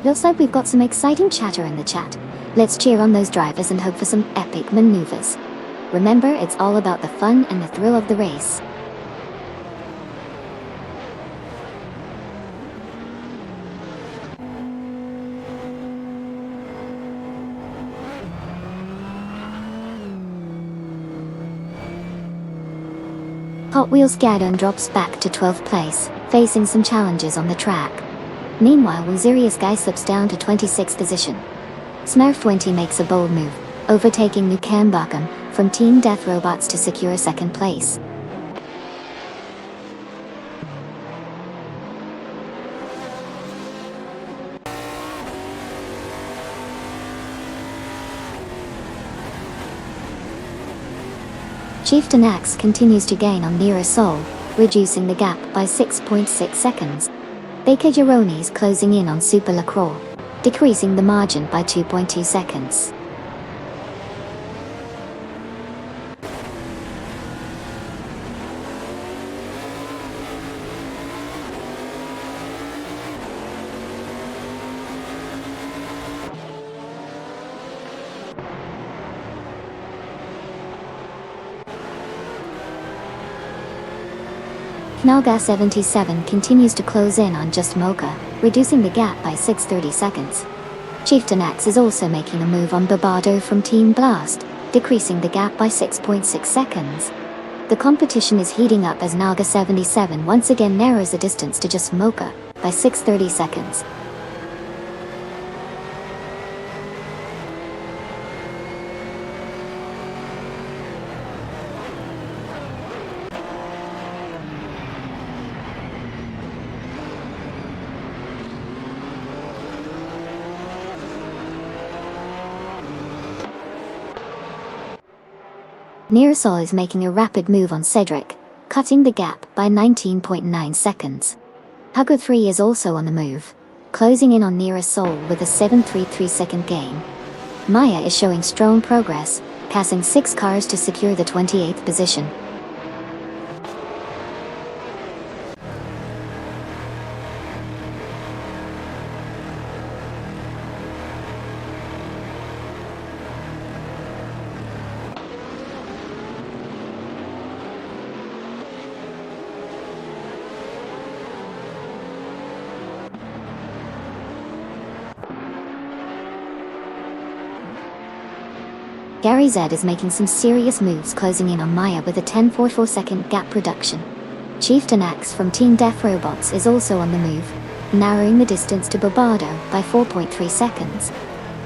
Looks like we've got some exciting chatter in the chat. Let's cheer on those drivers and hope for some epic maneuvers. Remember, it's all about the fun and the thrill of the race. Hot Wheels Gaddon drops back to 12th place, facing some challenges on the track. Meanwhile, Wazirius Guy slips down to 26th position. Smurf 20 makes a bold move, overtaking Nukem Bakum from Team Death Robots to secure 2nd place. Chieftain Axe continues to gain on Nira Sol, reducing the gap by 6.6 seconds. Baker Gironis closing in on Super Lacroix, decreasing the margin by 2.2 seconds. Knalga 77 continues to close in on Just Mocha, reducing the gap by 6.30 seconds. Chieftain Axe is also making a move on Barbardo from Team Blast, decreasing the gap by 6.6 seconds. The competition is heating up as Knalga 77 once again narrows the distance to Just Mocha by 6.30 seconds. Nearasol is making a rapid move on Cedric, cutting the gap by 19.9 seconds. Hugger 3 is also on the move, closing in on Nearasol with a 7.33 second gain. Maya is showing strong progress, passing 6 cars to secure the 28th position. Gary Z is making some serious moves, closing in on Maya with a 10.44 second gap reduction. Chieftain Axe from Team Death Robots is also on the move, narrowing the distance to Barbardo by 4.3 seconds.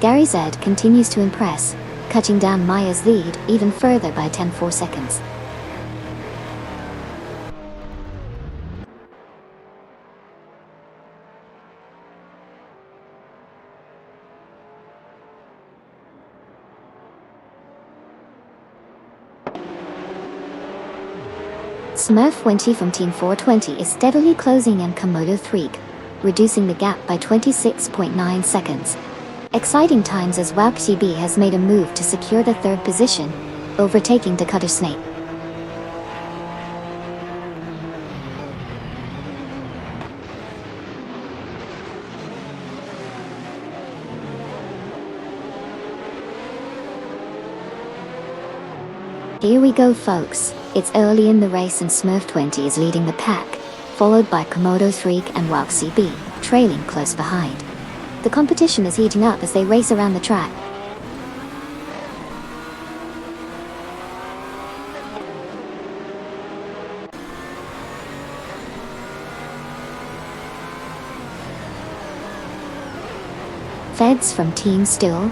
Gary Z continues to impress, cutting down Maya's lead even further by 10.4 seconds. Smurf 20 from Team 420 is steadily closing in Komodo 3, reducing the gap by 26.9 seconds. Exciting times as WABCB has made a move to secure the 3rd position, overtaking Dakota Snake. Here we go, folks. It's early in the race and Smurf 20 is leading the pack, followed by Komodo 3 and Wild CB, trailing close behind. The competition is heating up as they race around the track. Feds from Team Still,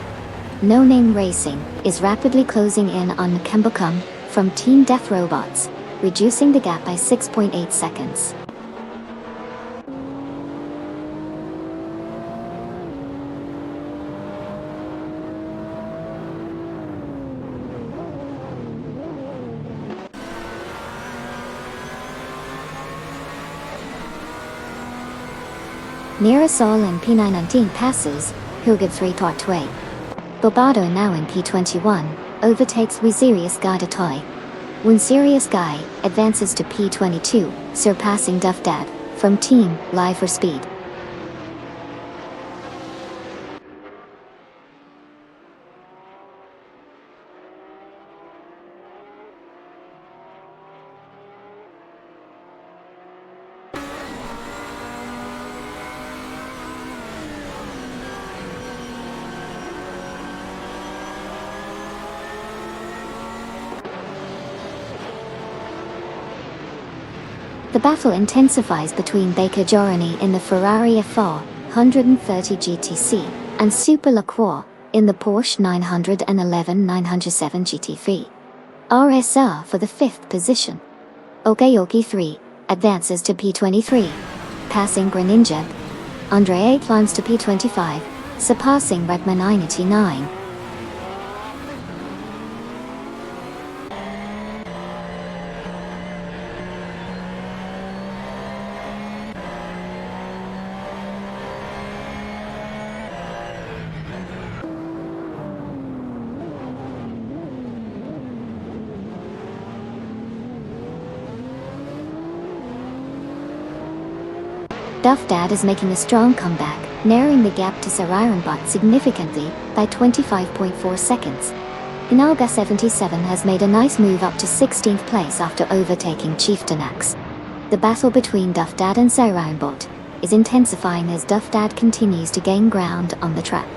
No Name Racing, is rapidly closing in on Mukembacum from Team Death Robots, reducing the gap by 6.8 seconds. Mirasol in P919 passes, Hugad 3 Tortway. Bobado now in P21, overtakes Wizirius Guy Toy. Wizirius Guy advances to P22, surpassing Duff Dad from Team Live for Speed. The battle intensifies between Baker Jorani in the Ferrari F4 130 GTC and Super Lacroix in the Porsche 911 907 GT3 RSR for the 5th position. Okayoki 3 advances to P23, passing Greninja. Andre 8 climbs to P25, surpassing Redman 989. Duff Dad is making a strong comeback, narrowing the gap to Sarironbot significantly by 25.4 seconds. Inalga 77 has made a nice move up to 16th place after overtaking Chieftainax. The battle between Duff Dad and Sarironbot is intensifying as Duff Dad continues to gain ground on the track.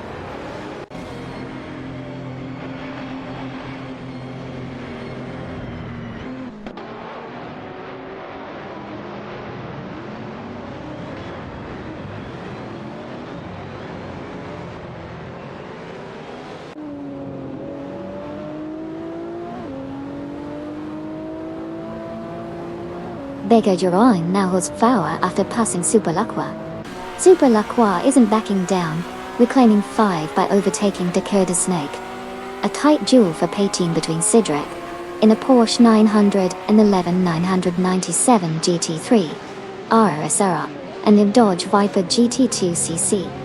Baker Jorani now holds power after passing Super Lacroix. Super Lacroix isn't backing down, reclaiming 5 by overtaking Dakota Snake. A tight duel for pay team between Sidrek in a Porsche 911 997 GT3 RSR and a Dodge Viper GT2 CC.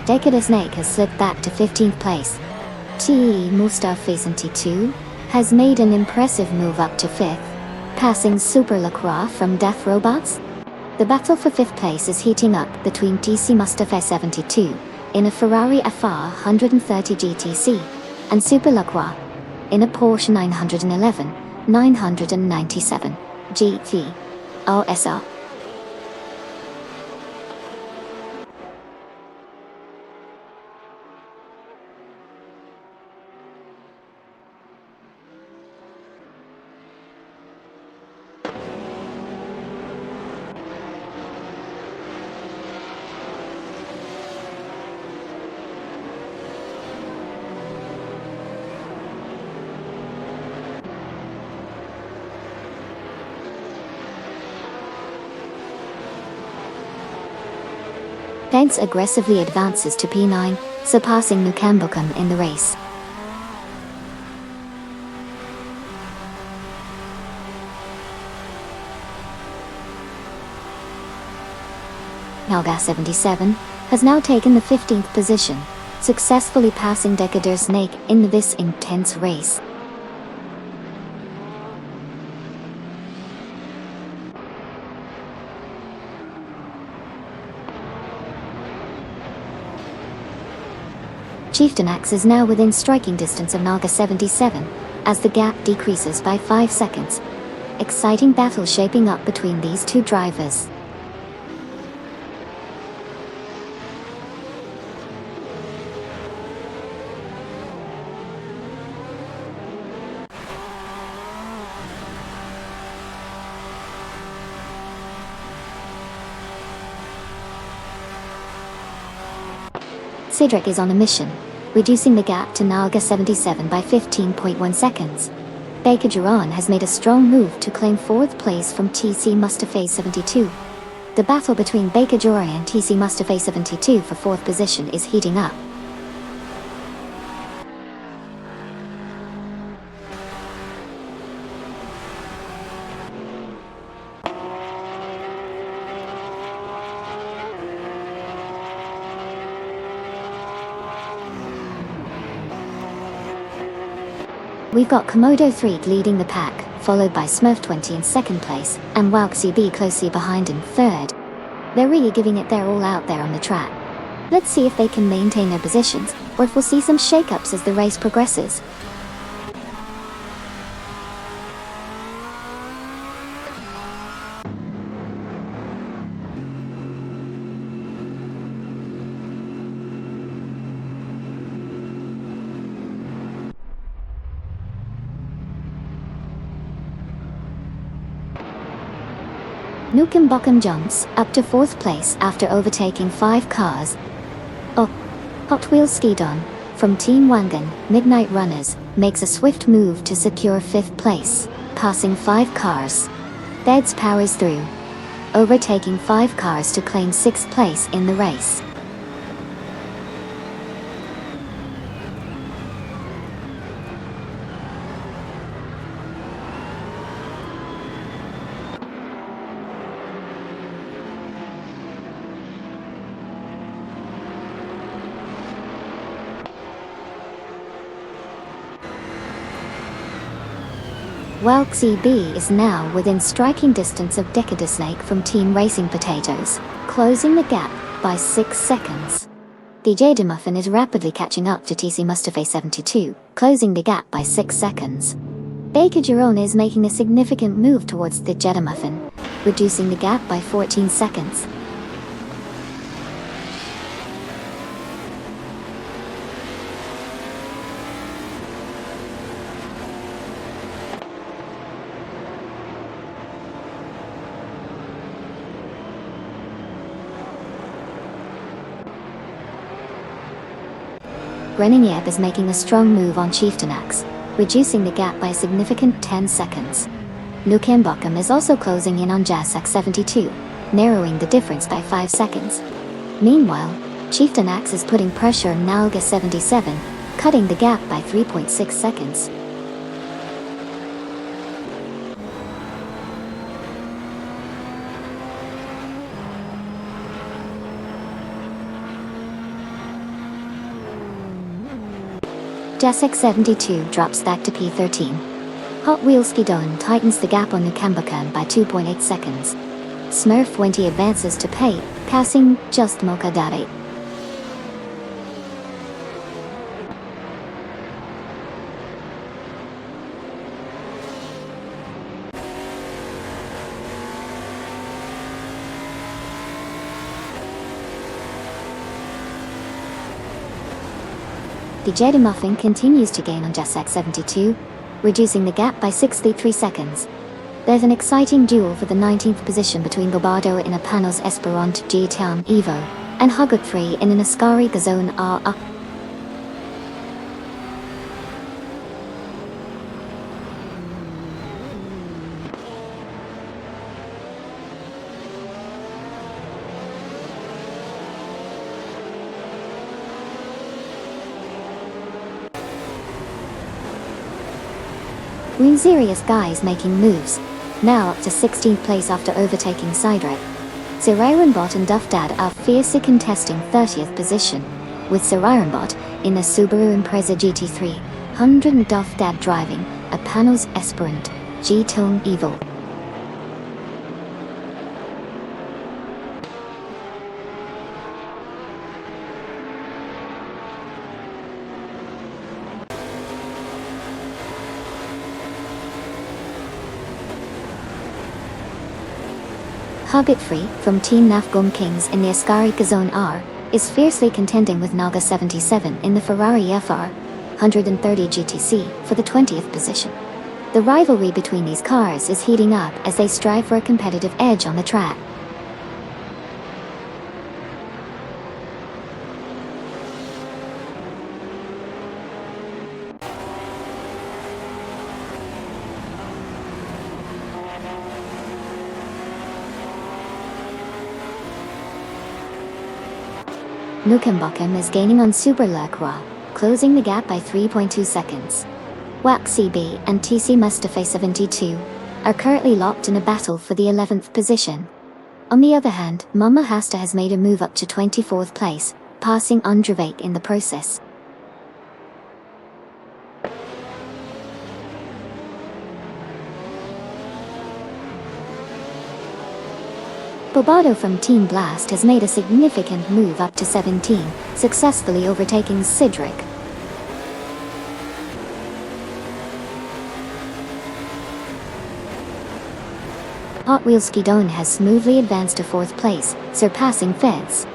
Dakota Snake has slipped back to 15th place. TE Mustafa T2 has made an impressive move up to 5th, passing Super Lacroix from Death Robots. The battle for 5th place is heating up between TC Mustafa 72 in a Ferrari FR 130 GTC and Super Lacroix in a Porsche 911 997 GT RSR. Pence aggressively advances to P9, surpassing Mukembacum in the race. Nalga 77 has now taken the 15th position, successfully passing Decatur Snake in this intense race. Chieftain Axe is now within striking distance of Nalga 77, as the gap decreases by 5 seconds. Exciting battle shaping up between these two drivers. Cedric is on a mission, reducing the gap to Nalga 77 by 15.1 seconds. Baker Duran has made a strong move to claim 4th place from TC Mustafa 72. The battle between Baker Duran and TC Mustafa 72 for 4th position is heating up. We've got Komodo 3 leading the pack, followed by Smurf 20 in 2nd place, and WowXCB closely behind in 3rd. They're really giving it their all out there on the track. Let's see if they can maintain their positions, or if we'll see some shake-ups as the race progresses. Nukem Bokum jumps up to 4th place after overtaking 5 cars. Oh, Hot Wheels Skidon, from Team Wangan, Midnight Runners, makes a swift move to secure 5th place, passing 5 cars. Beds powers through, overtaking 5 cars to claim 6th place in the race. WowXCB is now within striking distance of Decatur Snake from Team Racing Potatoes, closing the gap by 6 seconds. DJ DeMuffin is rapidly catching up to TC Mustafa 72, closing the gap by 6 seconds. Baker Duran is making a significant move towards the Jedamuffin, reducing the gap by 14 seconds. Greninjeb is making a strong move on Chieftain Axe, reducing the gap by a significant 10 seconds. Nukem Bokum is also closing in on Jasak 72, narrowing the difference by 5 seconds. Meanwhile, Chieftain Axe is putting pressure on Nalga 77, cutting the gap by 3.6 seconds. Jasak 72 drops back to P13. Hot Wheels Skidon tightens the gap on Nukambakan by 2.8 seconds. Smurf 20 advances to P, passing just Mokadare. The Jedamuffin continues to gain on Jasak 72, reducing the gap by 63 seconds. There's an exciting duel for the 19th position between Gobardo in a Panos Esperant G-Town Evo, and Hugotfree in an Ascari Gazone R. Serious guys making moves, now up to 16th place after overtaking Sidrek. Siriranbot and Duftad are fiercely contesting 30th position, with Siriranbot in the Subaru Impreza GT300 and Duftad driving a Panos Esperant G-Tone Evo. Habitfree from Team Nafgom Kings in the Ascari Gazone R is fiercely contending with Naga 77 in the Ferrari FR 130 GTC for the 20th position. The rivalry between these cars is heating up as they strive for a competitive edge on the track. Nukambokum is gaining on Super Lacroix, closing the gap by 3.2 seconds. WAC CB and TC Mustafa 72 are currently locked in a battle for the 11th position. On the other hand, Mama Hasta has made a move up to 24th place, passing Andravake in the process. Bobado from Team Blast has made a significant move up to 17, successfully overtaking Cedric. Hot Wheels Skidone has smoothly advanced to 4th place, surpassing Feds.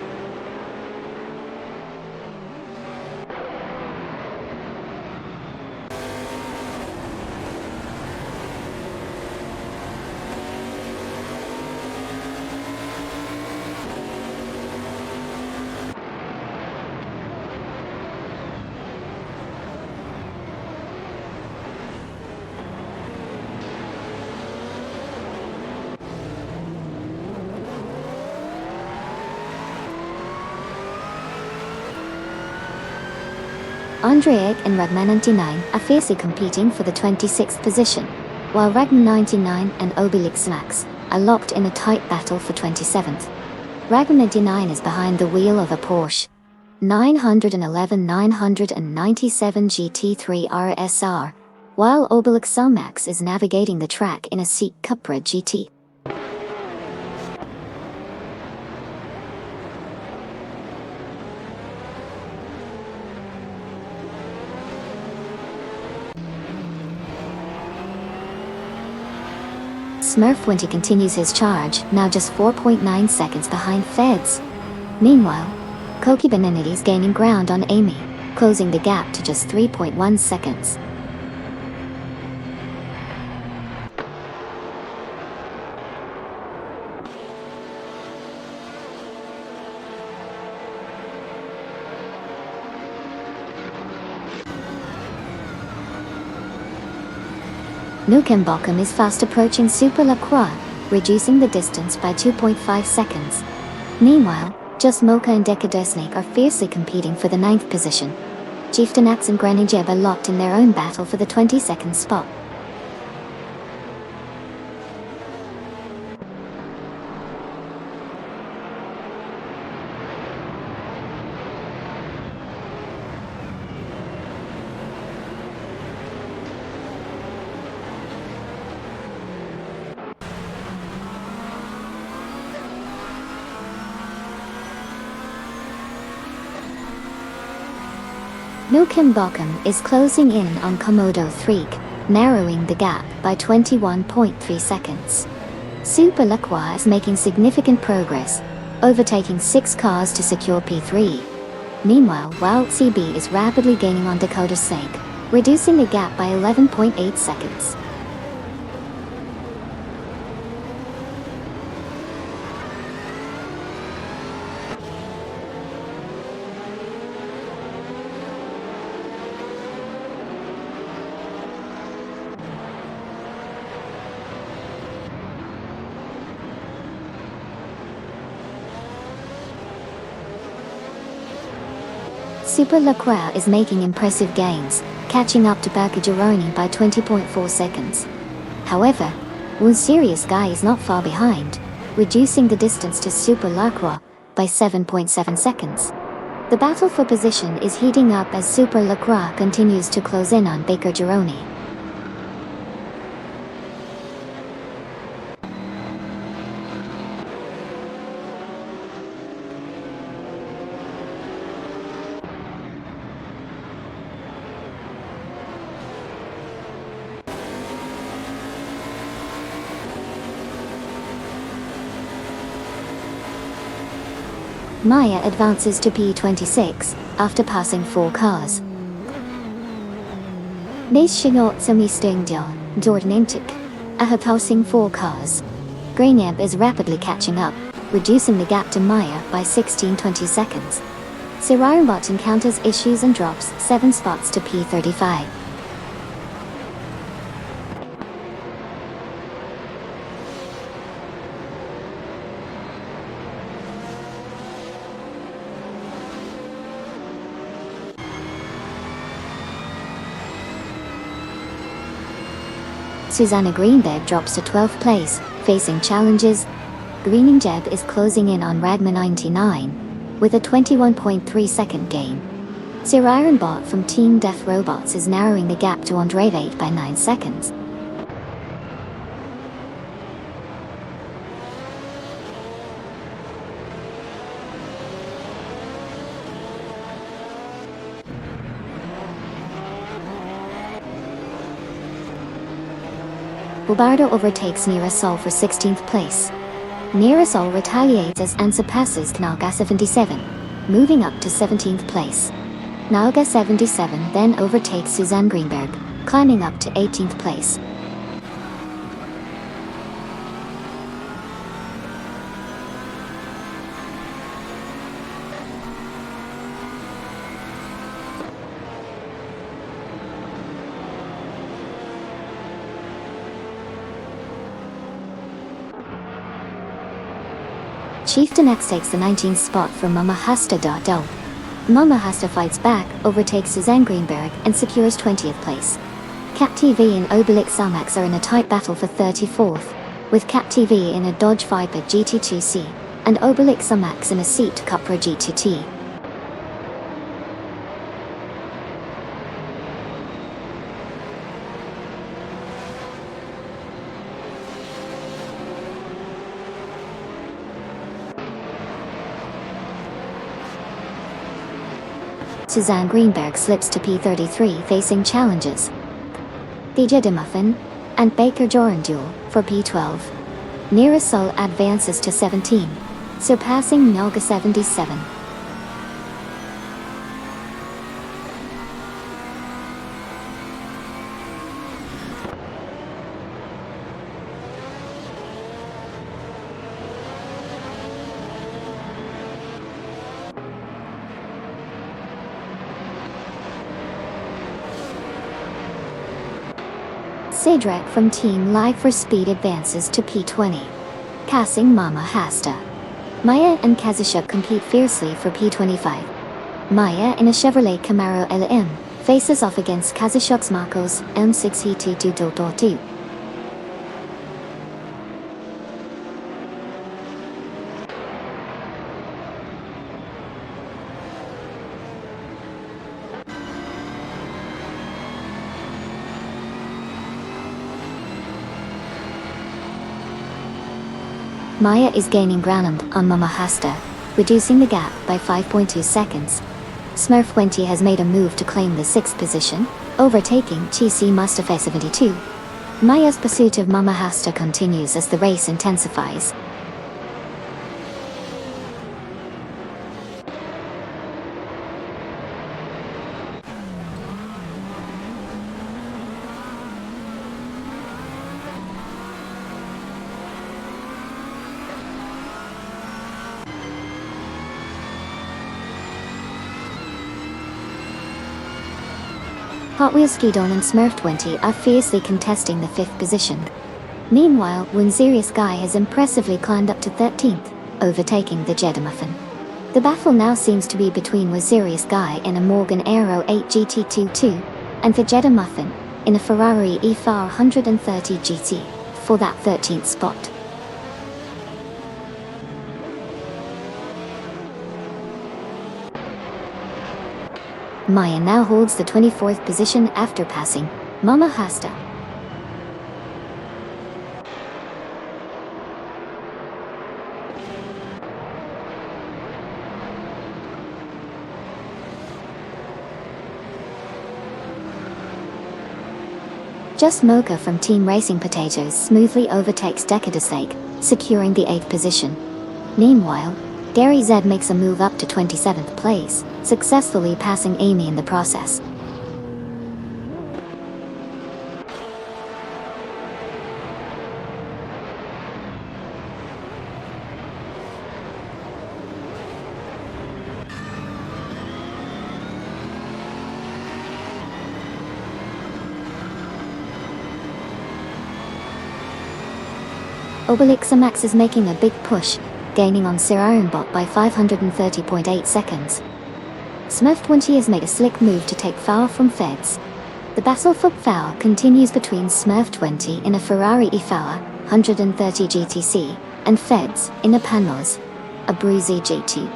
Andreek and Ragman 99 are fiercely competing for the 26th position, while Ragman 99 and Obelix Max are locked in a tight battle for 27th. Ragman 99 is behind the wheel of a Porsche 911 997 GT3 RSR, while Obelix Max is navigating the track in a Seat Cupra GT. Smurf20 continues his charge, now just 4.9 seconds behind Feds. Meanwhile, Koki Benenity is gaining ground on Amy, closing the gap to just 3.1 seconds. Nukambokum is fast approaching Super Lacroix, reducing the distance by 2.5 seconds. Meanwhile, Just Mocha and Snake are fiercely competing for the 9th position. Chieftainax and Granijeb are locked in their own battle for the 22nd spot. Nukambokum is closing in on Komodo 3, narrowing the gap by 21.3 seconds. Super Lacroix is making significant progress, overtaking 6 cars to secure P3. Meanwhile, Wild CB is rapidly gaining on Dakota Snake, reducing the gap by 11.8 seconds. Super Lacroix is making impressive gains, catching up to Bakajironi by 20.4 seconds. However, One Serious Guy is not far behind, reducing the distance to Super Lacroix by 7.7 seconds. The battle for position is heating up as Super Lacroix continues to close in on Baker Gironi. Maya advances to P26 after passing 4 cars. National Semi-Stingdio, Jordanentic, are passing 4 cars. Graineb is rapidly catching up, reducing the gap to Maya by 16-20 seconds. Sirarimbot encounters issues and drops 7 spots to P35. Susanna Greenberg drops to 12th place, facing challenges. Greening Jeb is closing in on Ragma 99, with a 21.3 second gain. Sirarimbot from Team Death Robots is narrowing the gap to Andrevate by 9 seconds. Bulbardo overtakes Nearasol for 16th place. Nearasol retaliates and surpasses Knalga 77, moving up to 17th place. Knalga 77 then overtakes Suzanne Greenberg, climbing up to 18th place. Chieftain X takes the 19th spot from Mama Hasta. Mama Hasta fights back, overtakes Suzanne Greenberg, and secures 20th place. Cat TV and Obelix Salmax are in a tight battle for 34th, with Cat TV in a Dodge Viper GT2C, and Obelix Salmax in a Seat Cupra G2T. Suzanne Greenberg slips to P33 facing challenges. DJ DeMuffin and Baker Joran duel for P12. Nearasol advances to 17, surpassing Nalga 77. Cedric from Team Life for Speed advances to P20, passing Mama Hasta. Maya and Kazushuk compete fiercely for P25. Maya in a Chevrolet Camaro LM faces off against Kazushuk's Marcos M6E2222. Maya is gaining ground on Mama Hasta, reducing the gap by 5.2 seconds. Smurf 20 has made a move to claim the 6th position, overtaking Chisi Mustafa 72. Maya's pursuit of Mama Hasta continues as the race intensifies. Hot Wheels Skidon and Smurf 20 are fiercely contesting the 5th position. Meanwhile, Winzerius Guy has impressively climbed up to 13th, overtaking the Jedamuffin. The battle now seems to be between Winzerius Guy in a Morgan Aero 8 GT22 and the Jedamuffin in a Ferrari EFA 130 GT for that 13th spot. Maya now holds the 24th position after passing Mama Hasta. Just Mocha from Team Racing Potatoes smoothly overtakes Decadesake, securing the 8th position. Meanwhile, Dairy Z makes a move up to 27th place, successfully passing Amy in the process. Obelixamax is making a big push, gaining on Sirarenbot by 530.8 seconds. Smurf20 has made a slick move to take foul from Feds. The battle for foul continues between Smurf20 in a Ferrari eFower, 130 GTC, and Feds in a Panos, a Bruzy GT.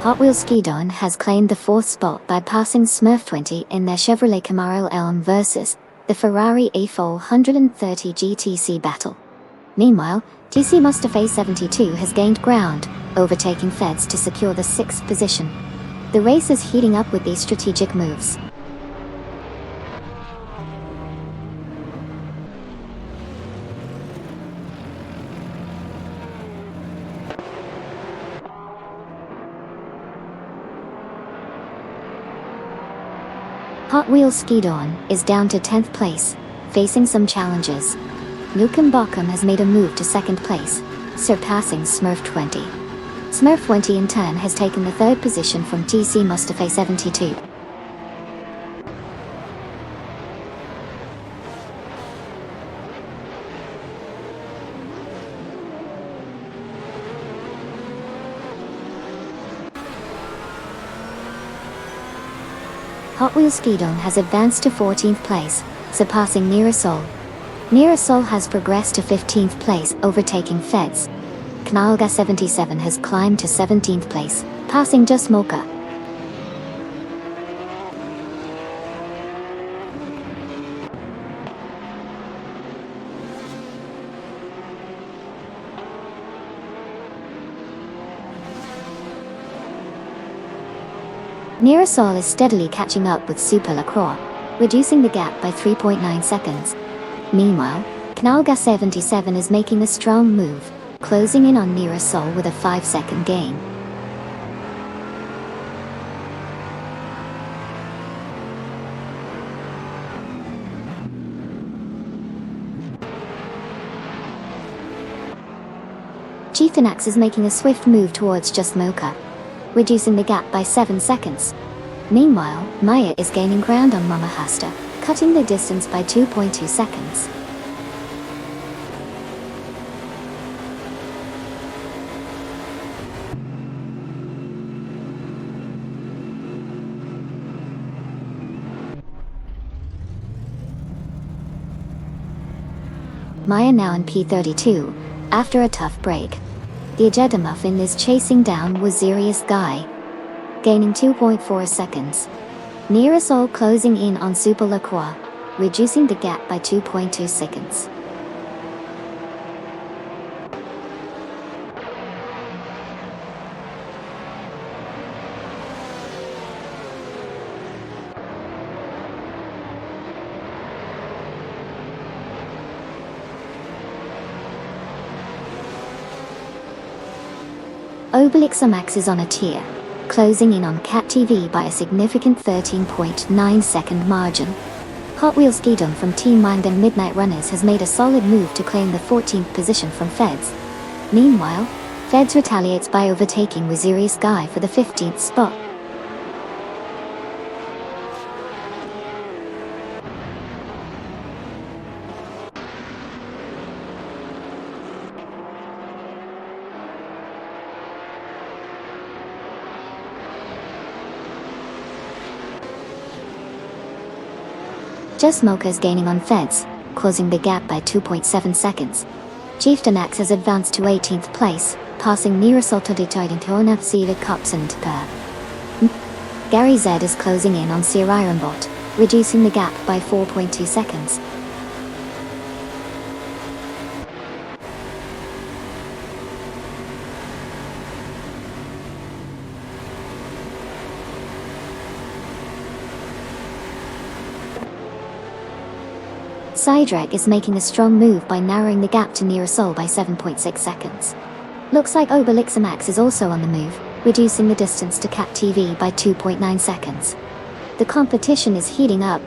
Hot Wheels Skidon has claimed the 4th spot by passing Smurf20 in their Chevrolet Camaro Elm versus the Ferrari A4 130 GTC battle. Meanwhile, TC Mustafa 72 has gained ground, overtaking Feds to secure the 6th position. The race is heating up with these strategic moves. Hot Wheels Skidon is down to 10th place, facing some challenges. Nukem Bochum has made a move to 2nd place, surpassing Smurf20. Smurf20 in turn has taken the 3rd position from TC Mustafa 72. Hot Wheels Skidon has advanced to 14th place, surpassing Nearasol. Nearasol has progressed to 15th place, overtaking Feds. Knalga 77 has climbed to 17th place, passing Just Mocha. Nearasol is steadily catching up with Super LaCroix, reducing the gap by 3.9 seconds. Meanwhile, Knalga 77 is making a strong move, closing in on Nearasol with a 5-second gain. Chiefinax is making a swift move towards Just Mocha, reducing the gap by 7 seconds. Meanwhile, Maya is gaining ground on Mama Hasta, cutting the distance by 2.2 seconds. Maya now in P32, after a tough break. The Ajeda Muffin is chasing down Wazirius Guy, gaining 2.4 seconds. Nearasol closing in on Super LaCroix, reducing the gap by 2.2 seconds. Obelixamax is on a tier, closing in on Cat TV by a significant 13.9 second margin. Hot Wheels Skidon from Team Mind and Midnight Runners has made a solid move to claim the 14th position from Feds. Meanwhile, Feds retaliates by overtaking Wazirius Guy for the 15th spot. Just Mocha's gaining on Feds, closing the gap by 2.7 seconds. Chieftain X has advanced to 18th place, passing Nirasolto de Tidentona Cedar Copsand per. Gary Z is closing in on Sir Ironbot, reducing the gap by 4.2 seconds. Sidrek is making a strong move by narrowing the gap to Nirasol by 7.6 seconds. Looks like Obelixamax is also on the move, reducing the distance to Cat TV by 2.9 seconds. The competition is heating up.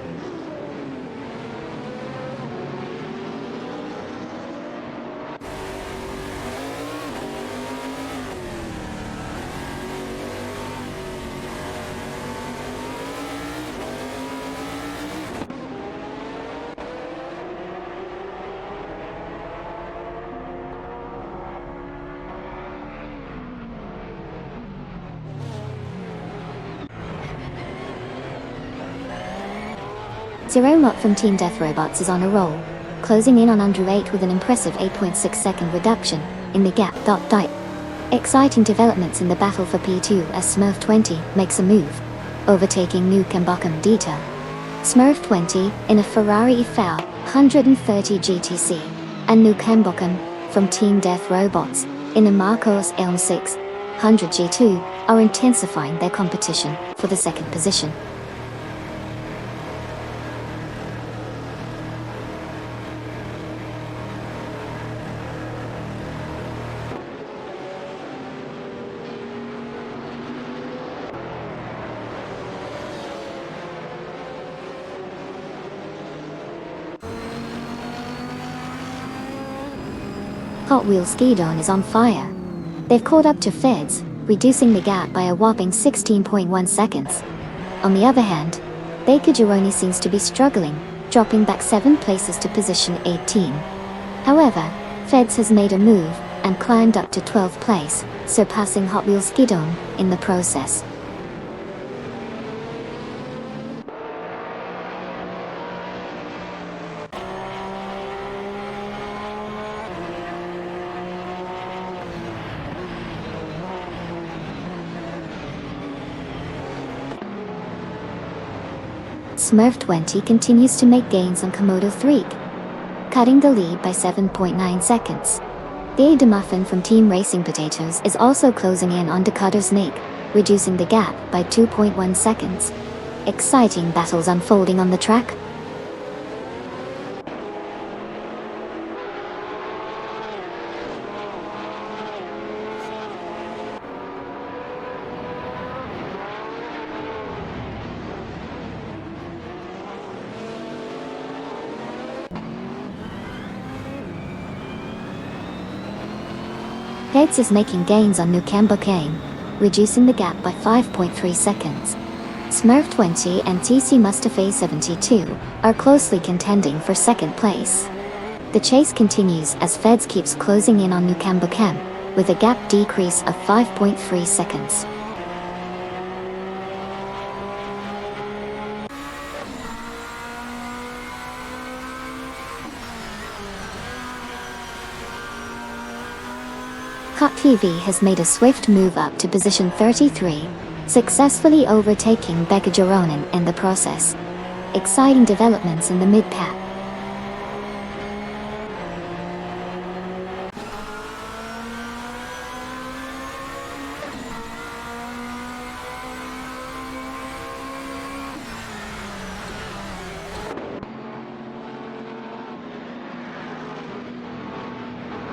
Zeromot from Team Death Robots is on a roll, closing in on Andrew 8 with an impressive 8.6 second reduction in the gap. Exciting developments in the battle for P2 as Smurf 20 makes a move, overtaking Nuke and Bochum Dieter. Smurf 20 in a Ferrari FAU 130 GTC, and Nuke and Bochum from Team Death Robots in a Marcos Elm 6 100 G2 are intensifying their competition for the second position. Hot Wheels Skidon is on fire. They've caught up to Feds, reducing the gap by a whopping 16.1 seconds. On the other hand, Baker Gironi seems to be struggling, dropping back 7 places to position 18. However, Feds has made a move and climbed up to 12th place, surpassing Hot Wheels Skidon in the process. Smurf 20 continues to make gains on Komodo 3, cutting the lead by 7.9 seconds. The Muffin from Team Racing Potatoes is also closing in on Dakota Snake, reducing the gap by 2.1 seconds. Exciting battles unfolding on the track. Heads is making gains on Nukamba Kane, reducing the gap by 5.3 seconds. Smurf 20 and TC Mustafa 72 are closely contending for second place. The chase continues as Feds keeps closing in on Nukamba Kem, with a gap decrease of 5.3 seconds. Hot TV has made a swift move up to position 33, successfully overtaking Becca Joronen in the process. Exciting developments in the mid-pack.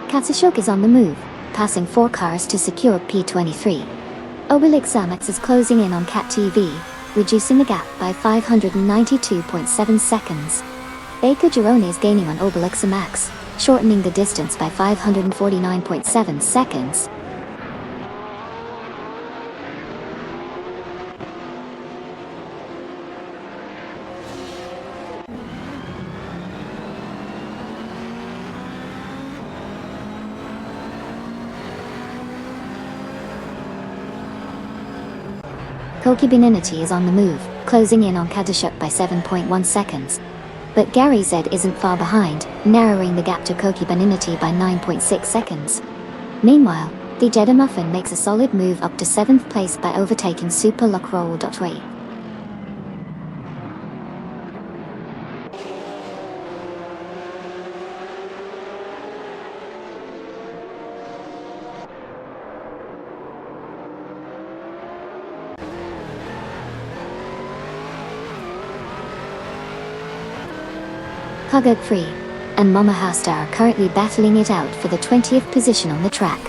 Katsushuk is on the move, passing 4 cars to secure P23. Obelix Amax is closing in on Cat TV, reducing the gap by 592.7 seconds. Baker Gironi is gaining on Obelix Amax, shortening the distance by 549.7 seconds. Kokibinity is on the move, closing in on Kadashuk by 7.1 seconds. But Gary Z isn't far behind, narrowing the gap to Koki Beninity by 9.6 seconds. Meanwhile, the Jeddah Muffin makes a solid move up to 7th place by overtaking Super Luck Roll.way. Hugger Free and Mama Hasta are currently battling it out for the 20th position on the track.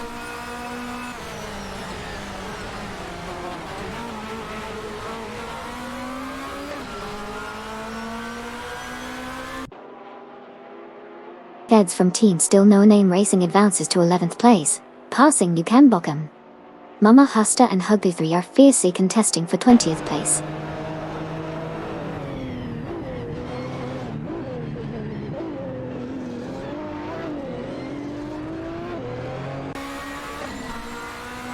Heads from Team Still No Name Racing advances to 11th place, passing Nukan Bochum. Mama Hasta and Hugger 3 are fiercely contesting for 20th place.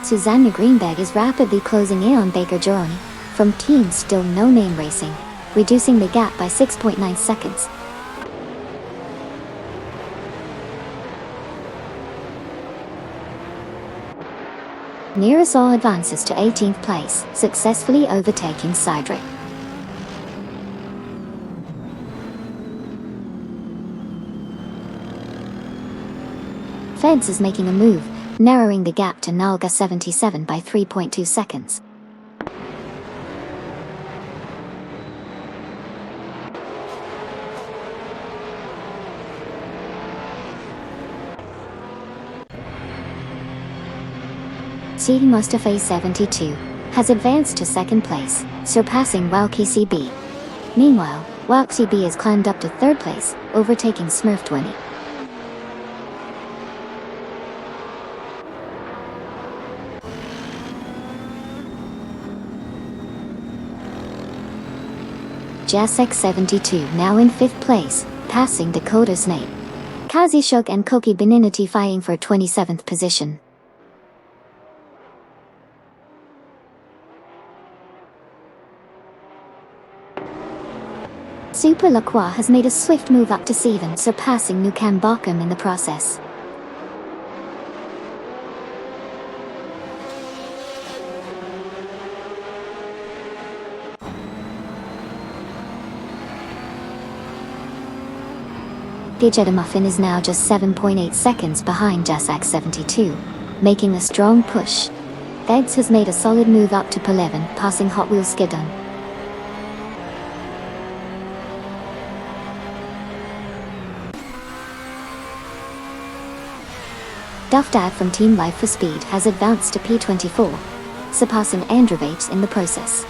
Susanna Greenberg is rapidly closing in on Baker Gironi from Team Still No Name Racing, reducing the gap by 6.9 seconds. Nearasol advances to 18th place, successfully overtaking Sidrick. Feds is making a move, narrowing the gap to Nalga 77 by 3.2 seconds. Sidi Mustafa 72 has advanced to 2nd place, surpassing Wauki CB. Meanwhile, Wauki CB has climbed up to 3rd place, overtaking Smurf 20. Jasek 72 now in 5th place, passing Dakota Snake. Kazi Shuk and Koki Beninity fighting for 27th position. Super Lacroix has made a swift move up to 7th, surpassing Nukan Bochum in the process. The Jeddah Muffin is now just 7.8 seconds behind Jasak 72, making a strong push. Eds has made a solid move up to P11, passing Hot Wheels Skidon. Duff Dad from Team Life for Speed has advanced to P24, surpassing Androvates in the process.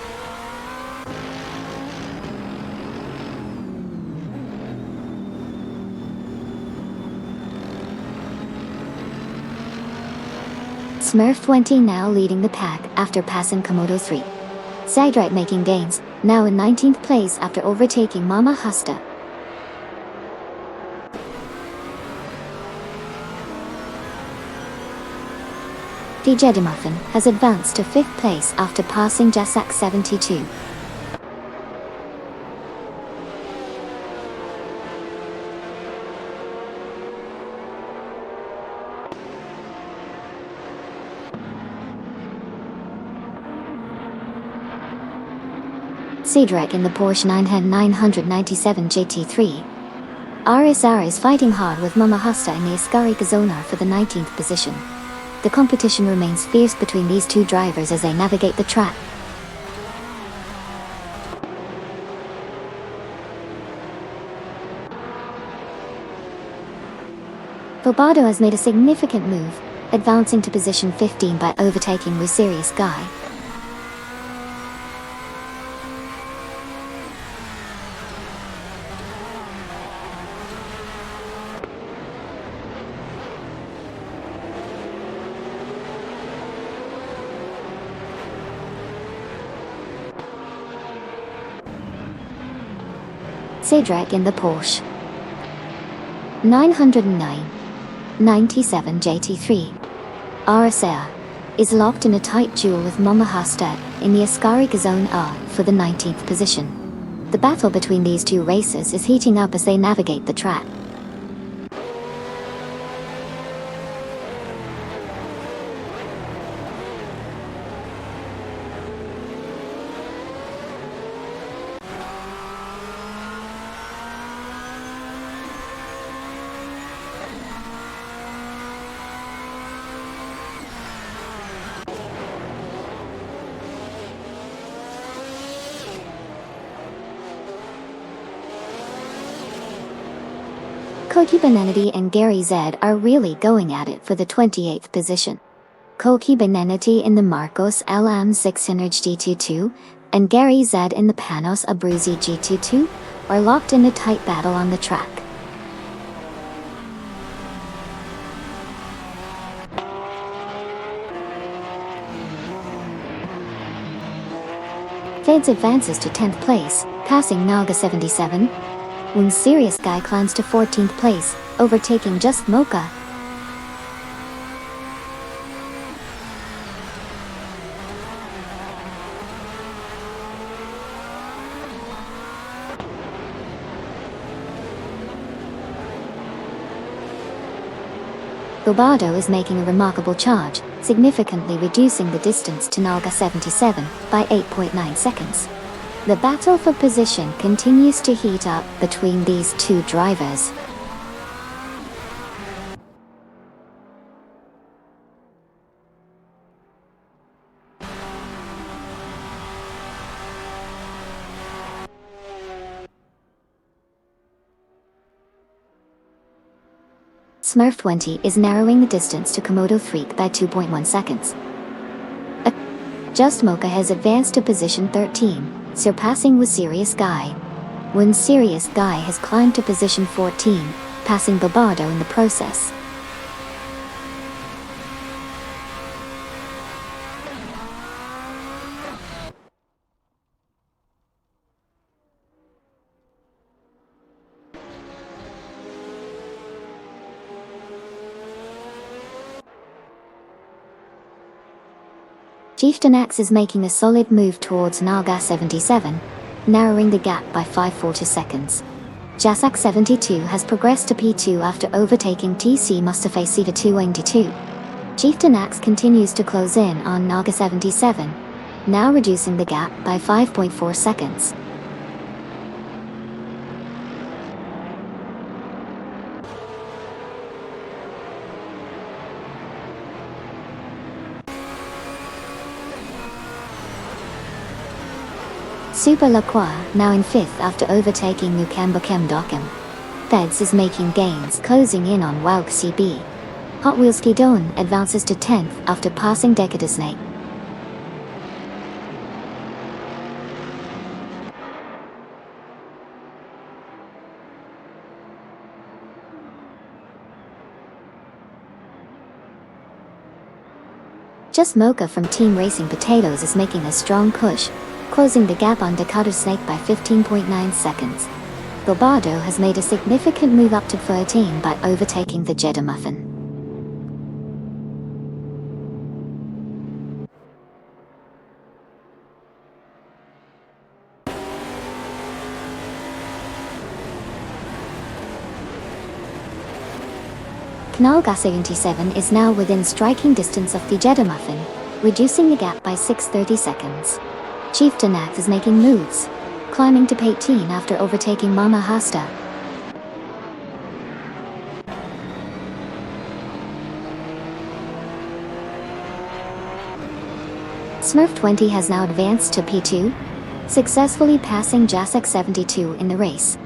Smurf 20 now leading the pack after passing Komodo 3. Sidright making gains, now in 19th place after overtaking Mama Hasta. The Jeddah Muffin has advanced to 5th place after passing Jasak 72. Sidrak in the Porsche 997 GT3. RSR is fighting hard with Mama Hasta in the Ascari Gazonar for the 19th position. The competition remains fierce between these two drivers as they navigate the track. Bobado has made a significant move, advancing to position 15 by overtaking Musirius Guy. Sidrak in the Porsche 997 GT3. RSR is locked in a tight duel with Mama Hasta in the Ascari Zone R for the 19th position. The battle between these two racers is heating up as they navigate the track. Koki Benenity and Gary Z are really going at it for the 28th position. Koki Benenity in the Marcos LM 600 G22 and Gary Z in the Panos Abruzzi G22 are locked in a tight battle on the track. Feds advances to 10th place, passing Naga 77. When Serious Guy climbs to 14th place, overtaking Just Mocha. Gobardo is making a remarkable charge, significantly reducing the distance to Naga 77 by 8.9 seconds. The battle for position continues to heat up between these two drivers. Smurf20 is narrowing the distance to Komodo Freak by 2.1 seconds. Just Mocha has advanced to position 13. Surpassing with Serious Guy. When Serious Guy has climbed to position 14, passing Gobardo in the process. Chieftain Axe is making a solid move towards Naga 77, narrowing the gap by 5.4 seconds. Jasak 72 has progressed to P2 after overtaking TC Mustafa Siva 292. Chieftain Axe continues to close in on Naga 77, now reducing the gap by 5.4 seconds. Super Lacroix, now in 5th after overtaking Nukambokem Dokem. Feds is making gains, closing in on Wauk CB. Hot Wheels Kidon advances to 10th after passing Decadisnake. Just Mocha from Team Racing Potatoes is making a strong push, closing the gap on Dakota Snake by 15.9 seconds. Gobardo has made a significant move up to 13 by overtaking the Jeddah Muffin. Knalga 77 is now within striking distance of the Jeddah Muffin, reducing the gap by 6.30 seconds. Chieftain Axe is making moves, climbing to P18 after overtaking Mama Hasta. Smurf20 has now advanced to P2, successfully passing Jasak 72 in the race.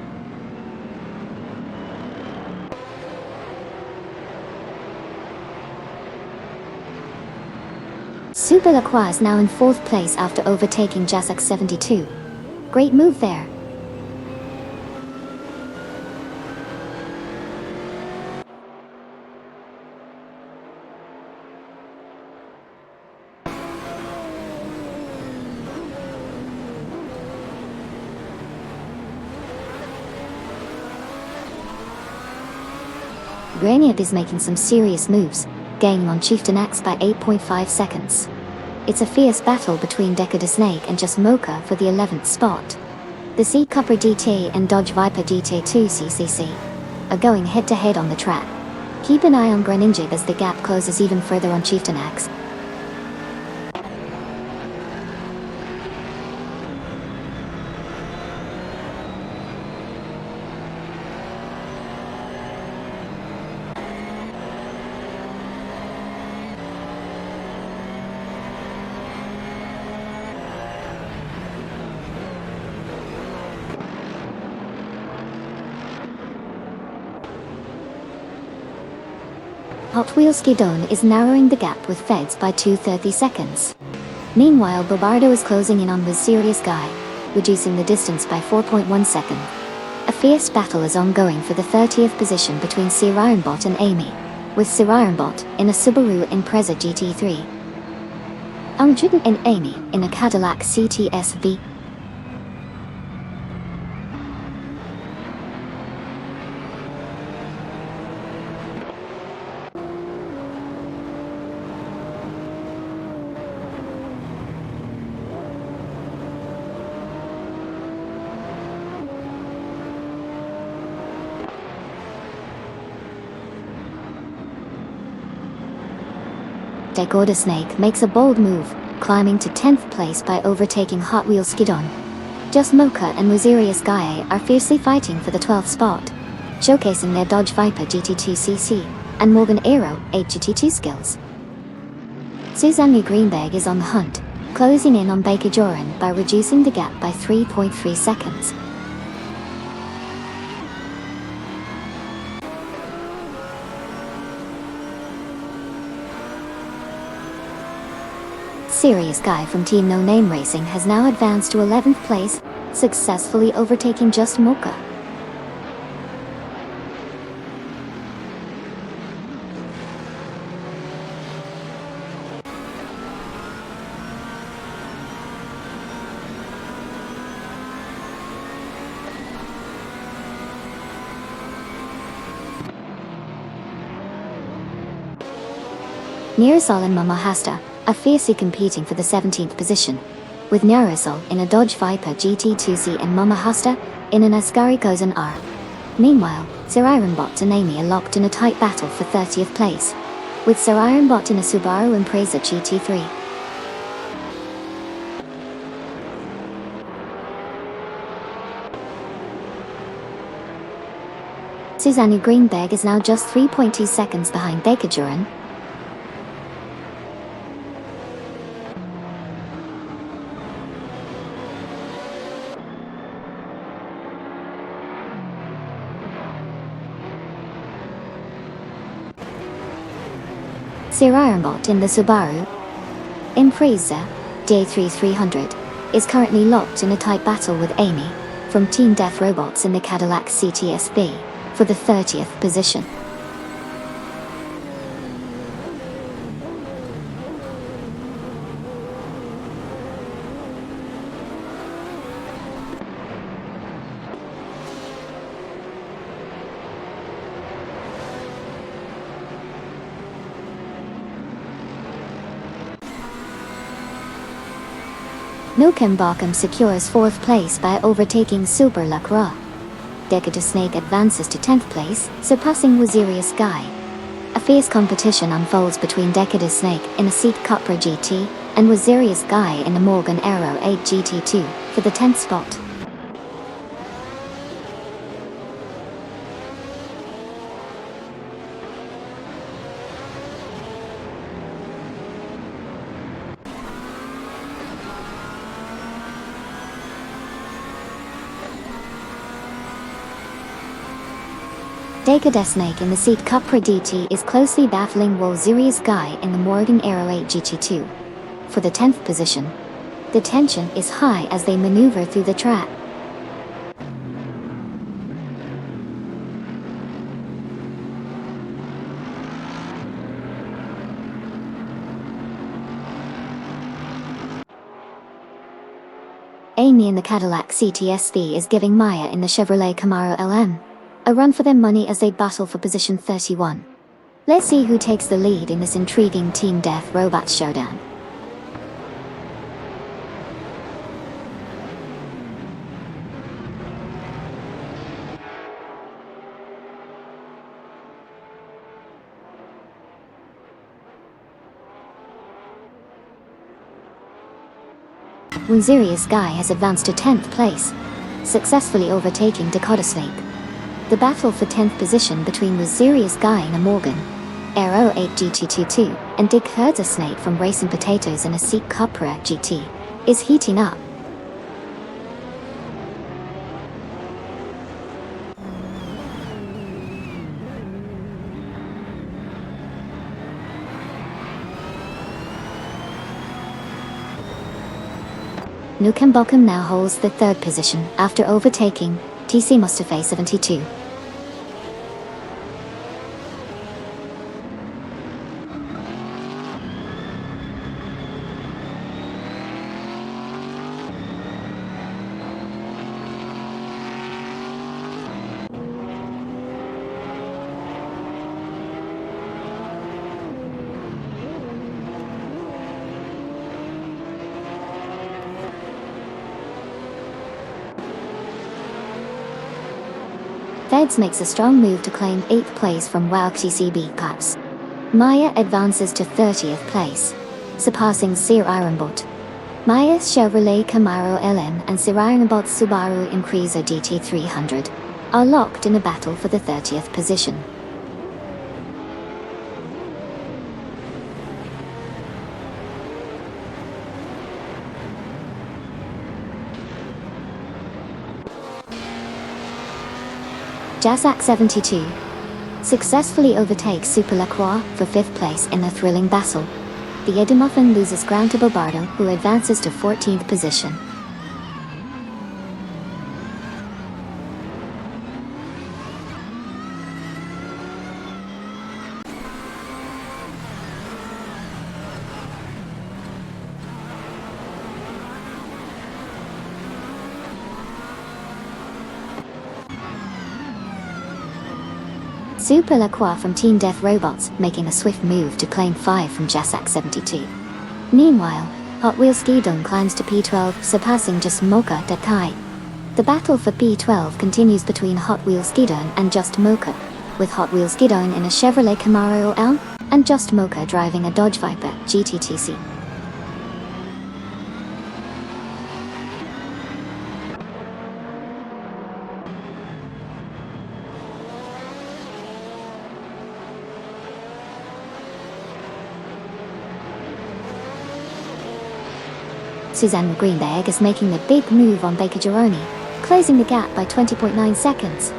Super Lacroix is now in 4th place after overtaking Jasak 72. Great move there. Graniap is making some serious moves, gaining on Chieftain Axe by 8.5 seconds. It's a fierce battle between Decada Snake and Just Mocha for the 11th spot. The Sea Cupra DT and Dodge Viper GT2 CCC are going head-to-head on the track. Keep an eye on Greninja as the gap closes even further on Chieftain Axe. Hot Wheels Skidone is narrowing the gap with Feds by 2:30 seconds. Meanwhile, Bobardo is closing in on the Serious Guy, reducing the distance by 4.1 seconds. A fierce battle is ongoing for the 30th position between Sir Ironbot and Amy, with Sir Ironbot in a Subaru Impreza GT3. Ungjuden and Amy in a Cadillac CTS-V. Dakota Snake makes a bold move, climbing to 10th place by overtaking Hot Wheels Skidon. Just Mocha and Lusirius Gaia are fiercely fighting for the 12th spot, showcasing their Dodge Viper GT2 CC and Morgan Aero 8 GT2 skills. Susanne Greenberg is on the hunt, closing in on Baker Joran by reducing the gap by 3.3 seconds. Serious Guy from Team No Name Racing has now advanced to 11th place, successfully overtaking Just Mocha. Nyrsol and Mamahasta are fiercely competing for the 17th position, with Nyrsol in a Dodge Viper GT2C and Mamahasta in an Ascari Kozan R. Meanwhile, Sir Ironbot and Amy are locked in a tight battle for 30th place, with Sir Ironbot in a Subaru Impreza GT3. Susanne Greenberg is now just 3.2 seconds behind Baker Joran. Sir Ironbot in the Subaru Impreza DA3300 is currently locked in a tight battle with Amy from Team Death Robots in the Cadillac CTS-V for the 30th position. Nukem Bakum secures 4th place by overtaking Super Lacroix. Decada Snake advances to 10th place, surpassing Lusirius Guy. A fierce competition unfolds between Decada Snake in a Seat Cupra GT and Lusirius Guy in the Morgan Aero 8 GT2 for the 10th spot. Decada Snake in the Seat Cupra DT is closely battling Lusirius Guy in the Morgan Aero 8 GT2 for the 10th position. The tension is high as they maneuver through the track. Amy in the Cadillac CTS-V is giving Maya in the Chevrolet Camaro LM a run for their money as they battle for position 31. Let's see who takes the lead in this intriguing Team Death Robot showdown. Winzerius Sky has advanced to 10th place, successfully overtaking Dakota Snake. The battle for 10th position between Winzerius Sky and Morgan, Aero 8 GT22, and Dick Herzer Snake from Racing Potatoes and a Seek Cupra GT is heating up. Nukem Bochum now holds the 3rd position after overtaking TC Mustafa 72. Feds makes a strong move to claim 8th place from WOW TCB Cups. Maya advances to 30th place, surpassing Sir Ironbot. Maya's Chevrolet Camaro LM and Sir Ironbot's Subaru Impreza DT300 are locked in a battle for the 30th position. Jasak 72 successfully overtakes Super Lacroix for 5th place in a thrilling battle. The Edamuffin loses ground to Bobardo, who advances to 14th position. Super Lacroix from Team Death Robots making a swift move to claim 5 from Jasak 72. Meanwhile, Hot Wheels Skidon climbs to P12, surpassing Just Mocha Dakai. The battle for P12 continues between Hot Wheels Skidon and Just Mocha, with Hot Wheels Skidon in a Chevrolet Camaro L and Just Mocha driving a Dodge Viper GTTC. Suzanne Greenberg is making the big move on Baker Gironi, closing the gap by 20.9 seconds.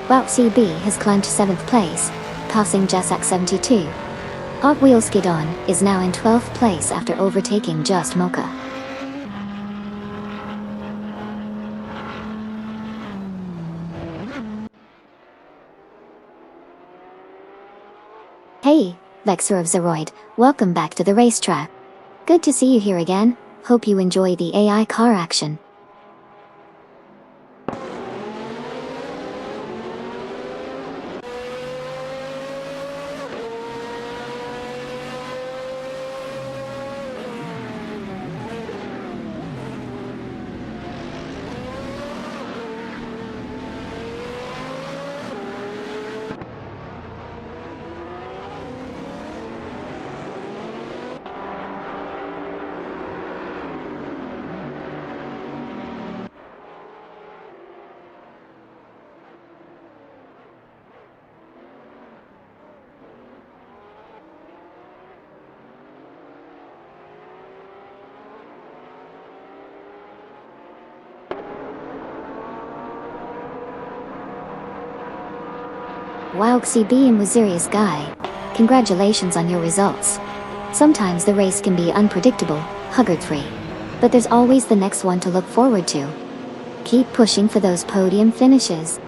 WOW CB has climbed to 7th place, passing Jasak 72. Hot Wheels Skidon is now in 12th place after overtaking Just Mocha. Hey, Vexor of Zeroid, welcome back to the racetrack. Good to see you here again. Hope you enjoy the AI car action. WOW CB and Winzerius Sky, congratulations on your results. Sometimes the race can be unpredictable, Huggard 3. But there's always the next one to look forward to. Keep pushing for those podium finishes.